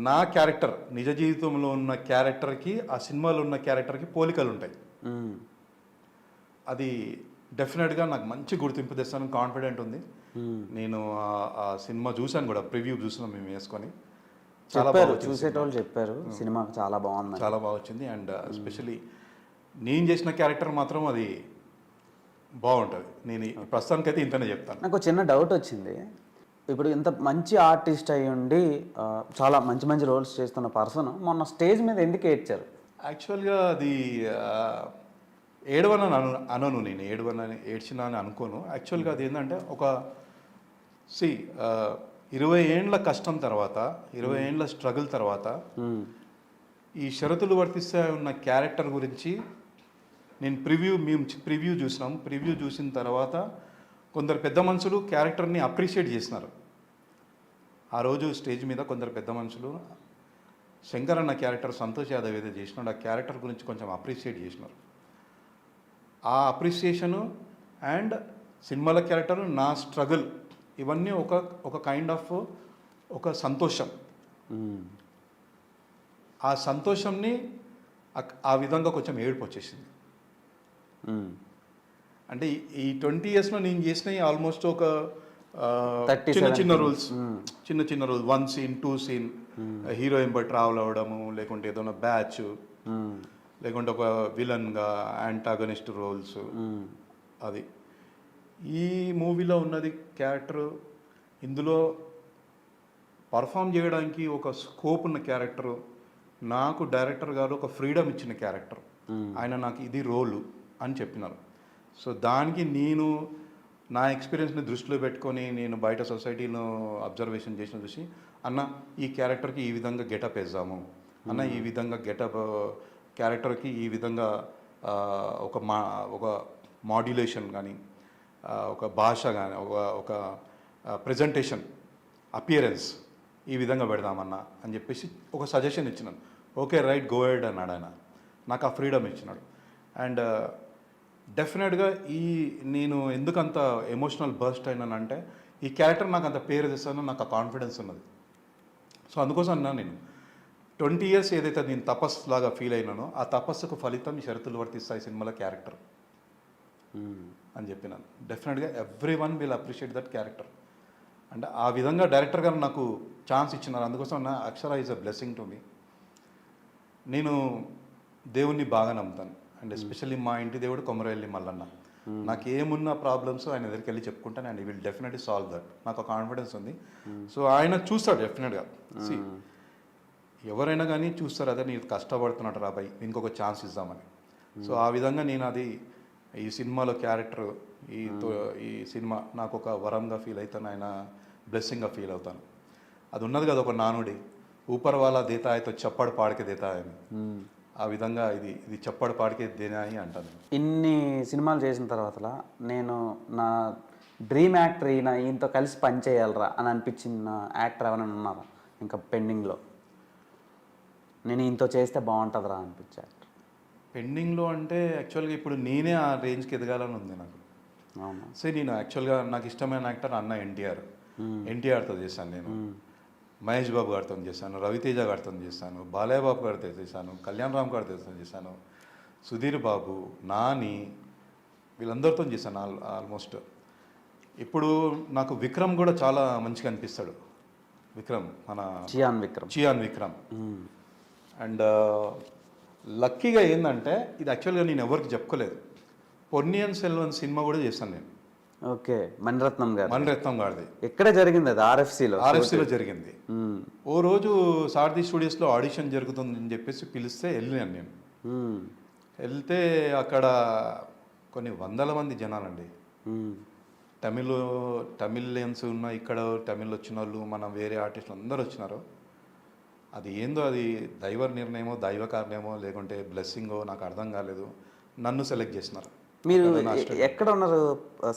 నా క్యారెక్టర్, నిజ జీవితంలో ఉన్న క్యారెక్టర్కి ఆ సినిమాలో ఉన్న క్యారెక్టర్కి పోలికలు ఉంటాయి. అది డెఫినెట్గా నాకు మంచి గుర్తింపు తెస్తానని కాన్ఫిడెంట్ ఉంది. నేను ఆ సినిమా చూశాను కూడా, ప్రివ్యూ చూసినాం మేము వేసుకొని. చాలా బాగా
చూసేటోళ్ళు చెప్పారు సినిమా చాలా బాగుంది,
చాలా బాగా వచ్చింది. అండ్ ఎస్పెషలీ నేను చేసిన క్యారెక్టర్ మాత్రం అది బాగుంటుంది. నేను ప్రస్తుతానికైతే ఇంతనే చెప్తాను.
నాకు చిన్న డౌట్ వచ్చింది. ఇప్పుడు ఇంత మంచి ఆర్టిస్ట్ అయ్యి ఉండి చాలా మంచి మంచి రోల్స్ చేస్తున్న పర్సన్ మొన్న స్టేజ్ మీద ఎందుకు ఏడ్చారు?
యాక్చువల్గా అది ఏడవనని అనను, నేను ఏడ్చినా అని అనుకోను. యాక్చువల్గా అది ఏంటంటే ఒక 20 ఏండ్ల కష్టం తర్వాత, 20 ఏండ్ల స్ట్రగుల్ తర్వాత ఈ షరతులు వర్తిస్తే ఉన్న క్యారెక్టర్ గురించి నేను మేము ప్రివ్యూ చూసినాం. ప్రివ్యూ చూసిన తర్వాత కొందరు పెద్ద మనుషులు క్యారెక్టర్ని అప్రిషియేట్ చేసినారు. ఆ రోజు స్టేజ్ మీద కొందరు పెద్ద మనుషులు శంకర్ అన్న క్యారెక్టర్ సంతోష్ యాదవ్ ఏదైతే చేసినాడు ఆ క్యారెక్టర్ గురించి కొంచెం అప్రిషియేట్ చేసినారు. ఆ అప్రిషియేషను అండ్ సినిమాల క్యారెక్టర్, నా స్ట్రగుల్, ఇవన్నీ ఒక కైండ్ ఆఫ్ ఒక సంతోషం. ఆ సంతోషంని ఆ విధంగా కొంచెం ఏడుపు వచ్చేసింది. అంటే ఈ 20 yearsలో నేను చేసినవి ఆల్మోస్ట్ ఒక చిన్న రోల్స్, చిన్న roles, 1 scene 2 scene, hero ఎంబర్ travel అవ్వడము, లేకుంటే ఏదైనా బ్యాచ్, లేకుంటే ఒక విలన్గా యాంటాగనిస్ట్ రోల్స్. అది ఈ మూవీలో ఉన్నది క్యారెక్టర్. ఇందులో పర్ఫామ్ చేయడానికి ఒక స్కోప్ ఉన్న క్యారెక్టరు. నాకు డైరెక్టర్ గారు ఒక ఫ్రీడమ్ ఇచ్చిన క్యారెక్టర్. ఆయన నాకు ఇది రోలు అని చెప్పినారు. సో దానికి నేను నా ఎక్స్పీరియన్స్ని దృష్టిలో పెట్టుకొని నేను బయట సొసైటీలో అబ్జర్వేషన్ చేసిన చూసి, అన్న ఈ క్యారెక్టర్కి ఈ విధంగా గెటప్ వేద్దాము, అన్న ఈ విధంగా గెటప్ క్యారెక్టర్కి ఈ విధంగా ఒక మాడ్యులేషన్ కానీ, ఒక భాష కానీ, ఒక ప్రజెంటేషన్, అపియరెన్స్ ఈ విధంగా పెడదామన్నా అని చెప్పేసి ఒక సజెషన్ ఇచ్చినాను. ఓకే రైట్, గో హెడ్ అన్నాడు ఆయన. నాకు ఆ ఫ్రీడమ్ ఇచ్చినాడు. అండ్ డెఫినెట్గా నేను ఎందుకంత ఎమోషనల్ బర్స్ట్ అయినానంటే ఈ క్యారెక్టర్ నాకు అంత పేరు తెస్తాను, నాకు ఆ కాన్ఫిడెన్స్ ఉన్నది. సో అందుకోసం అన్నా నేను 20 ఇయర్స్ ఏదైతే నేను తపస్సు లాగా ఫీల్ అయినానో ఆ తపస్సుకు ఫలితం ఈ షరతులు వర్తిస్తాయి సినిమాలో క్యారెక్టర్ అని చెప్పినాను. డెఫినెట్గా every one will appreciate that character. అంటే ఆ విధంగా డైరెక్టర్ గారు నాకు ఛాన్స్ ఇచ్చినారు. అందుకోసం నా అక్షర is a blessing to me. నేను దేవుణ్ణి బాగా నమ్ముతాను. అండ్ ఎస్పెషల్లీ మా ఇంటి దేవుడు కొమరవెల్లి మల్లన్న. నాకు ఏమున్న ప్రాబ్లమ్స్ ఆయన దగ్గరికి వెళ్ళి చెప్పుకుంటాను and will definitely solve that. నాకు కాన్ఫిడెన్స్ ఉంది. సో ఆయన చూస్తాడు డెఫినెట్గా. సి ఎవరైనా కానీ చూస్తారు, అదే నీకు కష్టపడుతున్నాడు రాబాయ్, ఇంకొక ఛాన్స్ ఇద్దామని. సో ఆ విధంగా నేను అది ఈ సినిమాలో క్యారెక్టర్ ఈ సినిమా నాకు ఒక వరంగా ఫీల్ అవుతాను, ఆయన బ్లెస్సింగ్గా ఫీల్ అవుతాను. అది ఉన్నది కదా ఒక నానుడి, ఊపర్ వాళ్ళ దేతా అయితే చప్పడు పాడికే దేతా అని. ఆ విధంగా ఇది చప్పడు పాడికే దేనాయి అంటాను.
ఇన్ని సినిమాలు చేసిన తర్వాత నేను నా డ్రీమ్ యాక్టర్ ఈయనతో కలిసి పని చేయాలరా అని అనిపించిన యాక్టర్ ఎవరైనా ఉన్నారా ఇంకా పెండింగ్లో? నేను ఈయనతో చేస్తే బాగుంటుందిరా అనిపించే యాక్టర్
పెండింగ్లో అంటే యాక్చువల్గా ఇప్పుడు నేనే ఆ రేంజ్కి ఎదగాలని ఉంది నాకు.
అవునా?
సో నేను యాక్చువల్గా నాకు ఇష్టమైన యాక్టర్ అన్న ఎన్టీఆర్తో చేశాను నేను. మహేష్ బాబు గారితో చేశాను, రవితేజ గారితో చేశాను, బాలయ్య బాబు గారితో చేశాను, కళ్యాణ్ రామ్ గారితో చేశాను, సుధీర్ బాబు, నాని, వీళ్ళందరితో చేశాను ఆల్మోస్ట్. ఇప్పుడు నాకు విక్రమ్ కూడా చాలా మంచిగా అనిపిస్తాడు. విక్రమ్ మన చియాన్ విక్రమ్. అండ్ లక్కీగా ఏంటంటే ఇది యాక్చువల్గా నేను ఎవరికి చెప్పుకోలేదు, పొన్నియిన్ సెల్వన్ సినిమా కూడా చేశాను నేను.
ఓకే, మణిరత్నం
గారిది.
ఎక్కడ జరిగింది అది? ఆర్ఎఫ్సిలో
జరిగింది. ఓ రోజు సారథి స్టూడియోస్లో ఆడిషన్ జరుగుతుందని చెప్పేసి పిలిస్తే వెళ్ళాను నేను. వెళ్తే అక్కడ కొన్ని వందల మంది జనాలండి. తమిళియన్స్ ఉన్న ఇక్కడ తమిళ్ వచ్చిన వాళ్ళు, మన వేరే ఆర్టిస్టులు అందరూ వచ్చినారు. అది ఏందో, అది దైవ నిర్ణయమో దైవ కారణమో లేకుంటే బ్లెస్సింగో నాకు అర్థం కాలేదు. నన్ను సెలెక్ట్ చేసినారు.
మీరు ఎక్కడ ఉన్నారు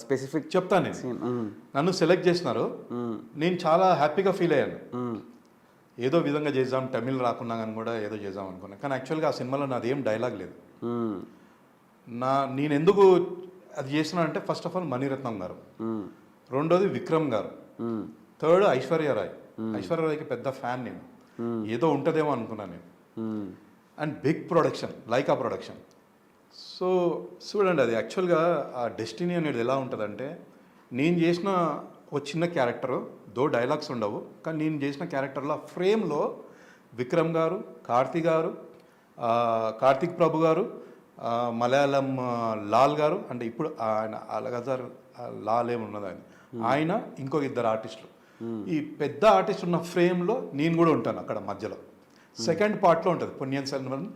స్పెసిఫిక్
చెప్తాను నేను. నన్ను సెలెక్ట్ చేసినారు. నేను చాలా హ్యాపీగా ఫీల్ అయ్యాను. ఏదో విధంగా చేద్దాం, తమిళ్ రాకున్నా కానీ కూడా ఏదో చేద్దాం అనుకున్నాను. కానీ యాక్చువల్గా ఆ సినిమాలో నాది ఏం డైలాగ్ లేదు. నేను ఎందుకు అది చేసిన అంటే ఫస్ట్ ఆఫ్ ఆల్ మణిరత్నం గారు, రెండోది విక్రమ్ గారు, థర్డ్ ఐశ్వర్యరాయ్కి పెద్ద ఫ్యాన్ నేను. ఏదో ఉంటుందేమో అనుకున్నాను నేను. And big production, Lyca production. So చూడండి, అది యాక్చువల్గా ఆ డెస్టినీ అనేది ఎలా ఉంటుందంటే, నేను చేసిన ఒక చిన్న క్యారెక్టరు, డైలాగ్స్ ఉండవు, కానీ నేను చేసిన క్యారెక్టర్లో ఫ్రేమ్లో విక్రమ్ గారు, కార్తిక్ ప్రభు గారు, మలయాళం లాల్ గారు, అంటే ఇప్పుడు ఆయన అలగజార్ లాల్ ఏమున్నది ఆయన ఇంకో ఇద్దరు ఆర్టిస్టులు, ఈ పెద్ద ఆర్టిస్ట్ ఉన్న ఫ్రేమ్లో నేను కూడా ఉంటాను అక్కడ మధ్యలో. సెకండ్ పార్ట్లో ఉంటుంది పొన్నియిన్ సెల్వన్.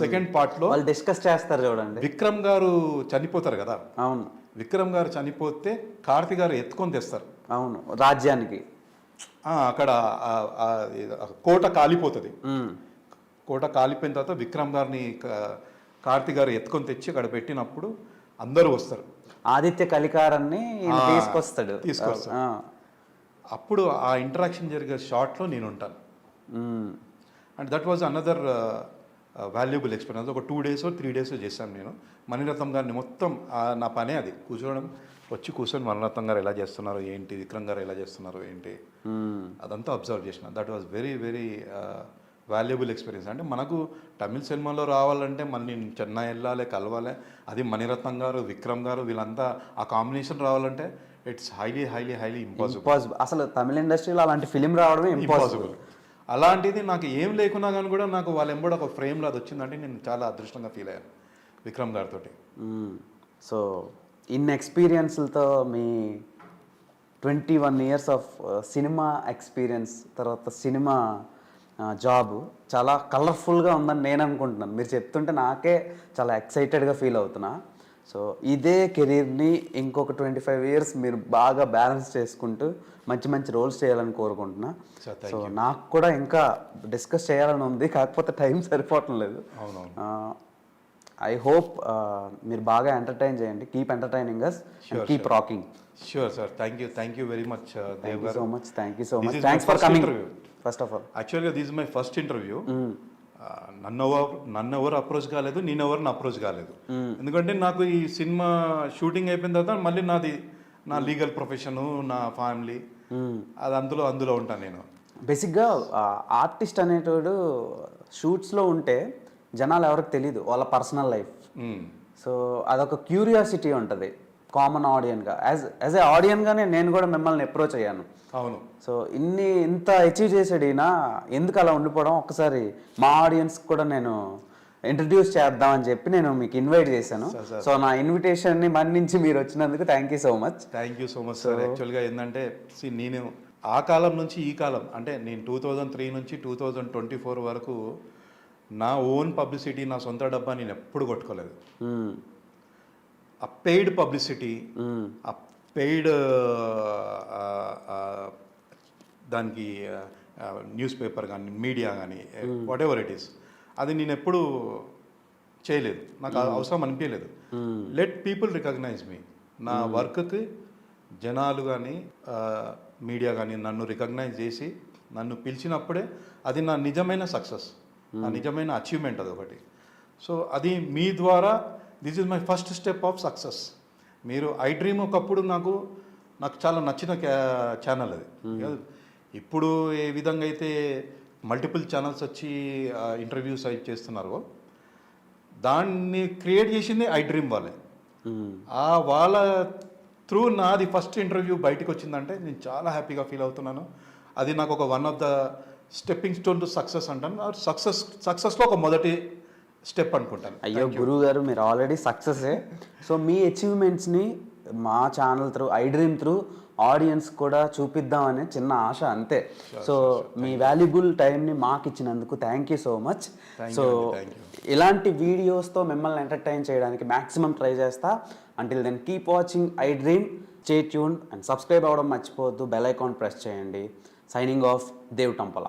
సెకండ్ పార్ట్లో
వాళ్ళు డిస్కస్ చేస్తారు చూడండి.
విక్రమ్ గారు చనిపోతారు కదా.
అవును,
విక్రమ్ గారు చనిపోతే కార్తీ గారు ఎత్తుకొని తెస్తారు.
అవును, రాజ్యానికి.
అక్కడ కోట కాలిపోతుంది. కోట కాలిపోయిన తర్వాత విక్రమ్ గారిని కార్తీ గారు ఎత్తుకొని తెచ్చి అక్కడ పెట్టినప్పుడు అందరూ వస్తారు.
ఆదిత్య కలికారాన్ని తీసుకొస్తాడు.
అప్పుడు ఆ ఇంటరాక్షన్ జరిగే షాట్లో నేను ఉంటాను. And that was another valuable experience. ఒక 2 days or 3 days చేశాను నేను. మణిరత్నం గారిని మొత్తం నా పనే అది, కూర్చొని మణిరత్నం గారు ఎలా చేస్తున్నారు ఏంటి, విక్రమ్ గారు ఎలా చేస్తున్నారు ఏంటి, అదంతా అబ్జర్వ్ చేసిన. That was very very valuable experience. అంటే మనకు తమిళ్ సినిమాలో రావాలంటే మళ్ళీ చెన్నై వెళ్ళాలి, కలవాలి. అది మణిరత్నం గారు, విక్రమ్ గారు, వీళ్ళంతా ఆ కాంబినేషన్ రావాలంటే ఇట్స్ హైలీ ఇంపాసిబుల్.
అసలు తమిళ ఇండస్ట్రీలో అలాంటి ఫిలిం రావడమే ఇంపాసిబుల్.
అలాంటిది నాకు ఏం లేకున్నా కానీ కూడా నాకు వాళ్ళ ఎంబడి ఒక ఫ్రేమ్లో అది వచ్చిందంటే నేను చాలా అదృష్టంగా ఫీల్ అయ్యాను విక్రమ్ గారితో.
సో ఇన్ని ఎక్స్పీరియన్స్లతో మీ 21 years ఆఫ్ సినిమా ఎక్స్పీరియన్స్ తర్వాత సినిమా జాబ్ చాలా కలర్ఫుల్గా ఉందని నేను అనుకుంటున్నాను. మీరు చెప్తుంటే నాకే చాలా ఎక్సైటెడ్గా ఫీల్ అవుతున్నా. సో ఇదే కెరీర్ని ఇంకొక 25 years మీరు బాగా బ్యాలెన్స్ చేసుకుంటూ మంచి మంచి రోల్స్ చేయాలని కోరుకుంటున్నా. సో నాకు కూడా ఇంకా డిస్కస్ చేయాలని ఉంది, కాకపోతే టైం సరిపోవటం లేదు. ఐ హోప్ మీరు బాగా ఎంటర్టైన్ చేయండి. Keep entertaining us and keep rocking.
Sure, sir. Thank you very much, Dev garu.
Thank you so much. Thanks for coming. First of all,
actually this is my first interview. నన్ను ఎవరు approach కాలేదు, నేను ఎవరిని approach కాలేదు. ఎందుకంటే నాకు ఈ cinema shooting అయిపోయిన తర్వాత మళ్ళీ నా లీగల్ ప్రొఫెషను, నా ఫ్యామిలీ, అది అందులో ఉంటాను నేను.
బేసిక్గా ఆర్టిస్ట్ అనేటోడు షూట్స్లో ఉంటే జనాలు ఎవరికి తెలియదు వాళ్ళ పర్సనల్ లైఫ్. సో అదొక క్యూరియాసిటీ ఉంటుంది కామన్ ఆడియన్గా. యాజ్ ఏ ఆడియన్గానే నేను కూడా మిమ్మల్ని అప్రోచ్ అయ్యాను.
అవును.
సో ఇంత అచీవ్ చేసాడు ఈయన, ఎందుకు అలా ఉండిపోవడం, ఒకసారి మా ఆడియన్స్ కూడా నేను ఇంట్రడ్యూస్ చేద్దామని చెప్పి నేను మీకు ఇన్వైట్ చేశాను. సో నా ఇన్విటేషన్ని మన్నించి మీరు వచ్చినందుకు thank you so much.
Thank you so much sir. యాక్చువల్గా ఏంటంటే నేను ఆ కాలం నుంచి ఈ కాలం, అంటే నేను 2003 నుంచి 2024 వరకు నా ఓన్ పబ్లిసిటీ, నా సొంత డబ్బా నేను ఎప్పుడు కొట్టుకోలేదు. ఆ పెయిడ్ పబ్లిసిటీ, ఆ పెయిడ్ దానికి న్యూస్ పేపర్ కానీ మీడియా కానీ వాట్ ఎవర్ ఇట్ ఈస్, అది నేను ఎప్పుడు చేయలేదు. నాకు అవసరం అనిపించలేదు. లెట్ పీపుల్ రికగ్నైజ్ మీ. నా వర్క్కి జనాలు కానీ మీడియా కానీ నన్ను రికగ్నైజ్ చేసి నన్ను పిలిచినప్పుడే అది నా నిజమైన సక్సెస్, నా నిజమైన అచీవ్మెంట్ అదొకటి. సో అది మీ ద్వారా this is my first step of success. మీరు ఐ డ్రీమ్ ఒకప్పుడు నాకు చాలా నచ్చిన ఛానల్ అది. ఇప్పుడు ఏ విధంగా అయితే మల్టిపుల్ ఛానల్స్ వచ్చి ఇంటర్వ్యూస్ చేస్తున్నారో, దాన్ని క్రియేట్ చేసింది ఐ డ్రీమ్ వాళ్ళే. వాళ్ళ త్రూ నాది ఫస్ట్ ఇంటర్వ్యూ బయటకు వచ్చిందంటే నేను చాలా హ్యాపీగా ఫీల్ అవుతున్నాను. అది నాకు ఒక one of the stepping stone to success అంటాను. సక్సెస్లో ఒక మొదటి స్టెప్ అనుకుంటాను.
అయ్యో గురువు గారు, మీరు ఆల్రెడీ సక్సెసే. సో మీ అచీవ్మెంట్స్ని మా channel through, I dream through audience కూడా చూపిద్దామనే చిన్న ఆశ, అంతే. సో మీ వాల్యుబుల్ టైంని మాకు ఇచ్చినందుకు thank you so much. So ఇలాంటి వీడియోస్తో మిమ్మల్ని ఎంటర్టైన్ చేయడానికి మ్యాక్సిమం ట్రై చేస్తా. Until then keep watching I dream, stay tuned and subscribe అవ్వడం మర్చిపోవద్దు, బెల్ ఐకాన్ ప్రెస్ చేయండి. Signing off, Dev టంపల.